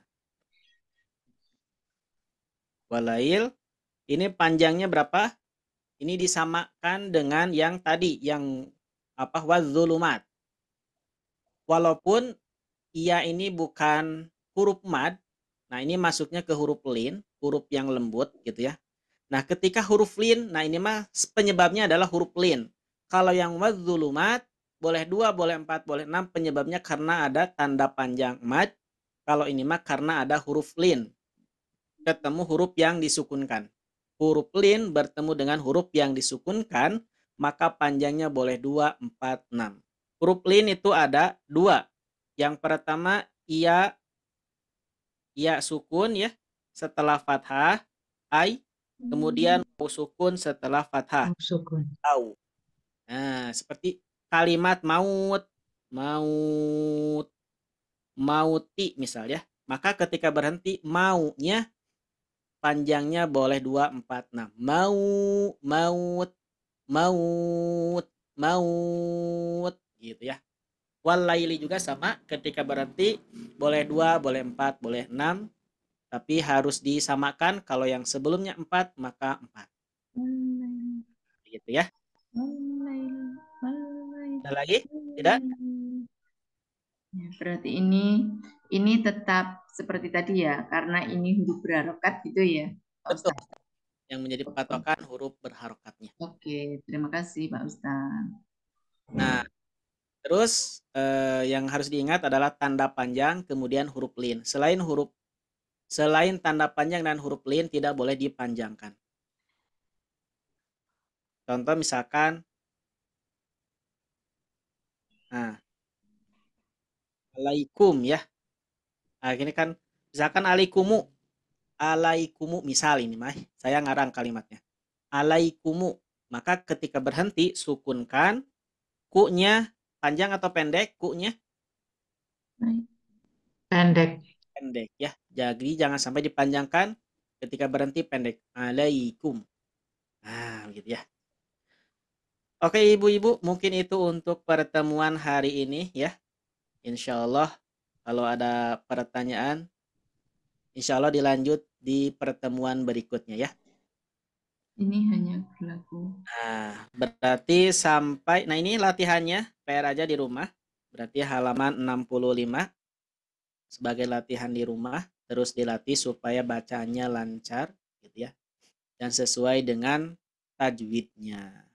walail ini panjangnya berapa? Ini disamakan dengan yang tadi, yang apa? Wadzulumat. Walaupun ia ini bukan huruf mad, nah ini masuknya ke huruf lin, huruf yang lembut gitu ya. Nah, ketika huruf lin, nah ini mah penyebabnya adalah huruf lin. Kalau yang wadzulumat boleh 2, boleh 4, boleh 6, penyebabnya karena ada tanda panjang mad. Kalau ini mah karena ada huruf lin. Ketemu huruf yang disukunkan. Huruf lin bertemu dengan huruf yang disukunkan, maka panjangnya boleh 2, 4, 6. Huruf lin itu ada 2. Yang pertama ia sukun ya, setelah fathah, ai. Kemudian waw sukun setelah fathah, Sukun. au. Nah, seperti kalimat maut, maut, mauti misal ya. Maka ketika berhenti, maunya panjangnya boleh 2, 4, 6. Mau, maut, maut, maut. Gitu ya. Walaili juga sama, ketika berhenti boleh 2, boleh 4, boleh 6. Tapi harus disamakan, kalau yang sebelumnya 4 maka 4. Gitu ya. Ada lagi? Tidak? Ya, berarti ini tetap seperti tadi ya, karena ini huruf berharokat gitu ya, Pak Betul. Ustaz. Yang menjadi patokan huruf berharokatnya. Oke, terima kasih Pak Ustaz. Nah, terus yang harus diingat adalah tanda panjang kemudian huruf lin. Selain tanda panjang dan huruf lin tidak boleh dipanjangkan. Contoh misalkan alaikum ya. Nah, ini kan misalkan alaikumu misal ini mah saya ngarang kalimatnya. Alaikumu, maka ketika berhenti sukunkan, ku-nya panjang atau pendek? Ku-nya Pendek. pendek ya. Jadi jangan sampai dipanjangkan, ketika berhenti pendek. Alaikum. Nah, begitu ya. Oke ibu-ibu, mungkin itu untuk pertemuan hari ini ya. Insya Allah Kalau ada pertanyaan, insya Allah dilanjut di pertemuan berikutnya ya. Ini hanya berlaku. Nah, berarti nah ini latihannya, PR aja di rumah. Berarti halaman 65 sebagai latihan di rumah, terus dilatih supaya bacanya lancar gitu ya. Dan sesuai dengan tajwidnya.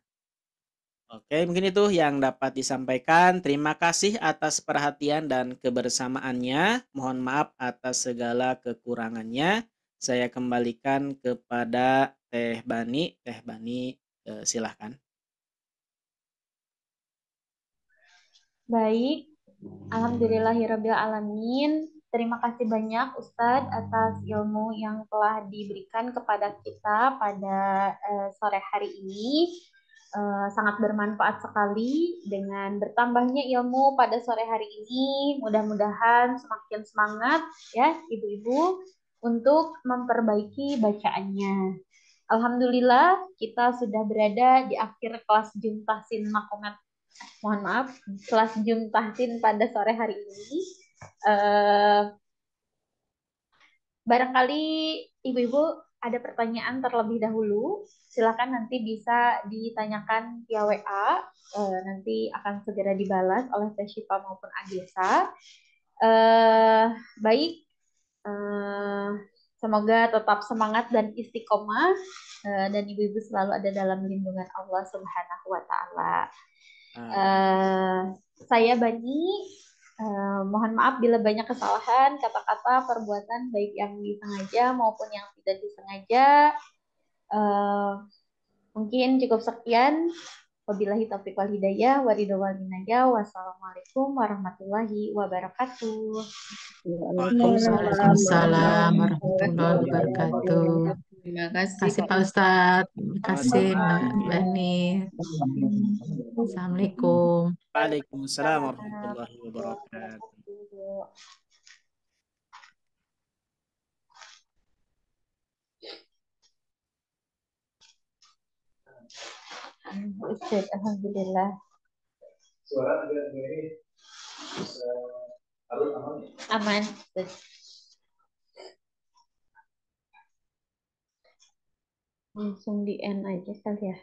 Oke, mungkin itu yang dapat disampaikan. Terima kasih atas perhatian dan kebersamaannya. Mohon maaf atas segala kekurangannya. Saya kembalikan kepada Teh Bani. Teh Bani, silahkan. Baik, alhamdulillahirabbil alamin. Terima kasih banyak Ustadz atas ilmu yang telah diberikan kepada kita pada sore hari ini. Sangat bermanfaat sekali dengan bertambahnya ilmu pada sore hari ini. Mudah-mudahan semakin semangat ya ibu-ibu untuk memperbaiki bacaannya. Alhamdulillah kita sudah berada di akhir kelas Juntahsin Makomat. Mohon maaf, kelas Juntahsin pada sore hari ini. Barangkali ibu-ibu ada pertanyaan terlebih dahulu, silakan nanti bisa ditanyakan via WA, nanti akan segera dibalas oleh Teh Syifa maupun Agesa. Baik, semoga tetap semangat dan istiqomah, dan ibu-ibu selalu ada dalam lindungan Allah Subhanahu wa Ta'ala. Saya Bani, mohon maaf bila banyak kesalahan, kata-kata, perbuatan baik yang disengaja maupun yang tidak disengaja. Mungkin cukup sekian. Wabillahi taufiq wal hidayah, waridwan minaya, wassalamualaikum warahmatullahi wabarakatuh. Waalaikumsalam warahmatullahi wabarakatuh. Terima Terima kasih kasih Pak Ustadz. Terima kasih Mbak Bani. Assalamualaikum. Waalaikumsalam warahmatullahi wabarakatuh. Ustaz, alhamdulillah. Aman. Langsung di end aja kali ya.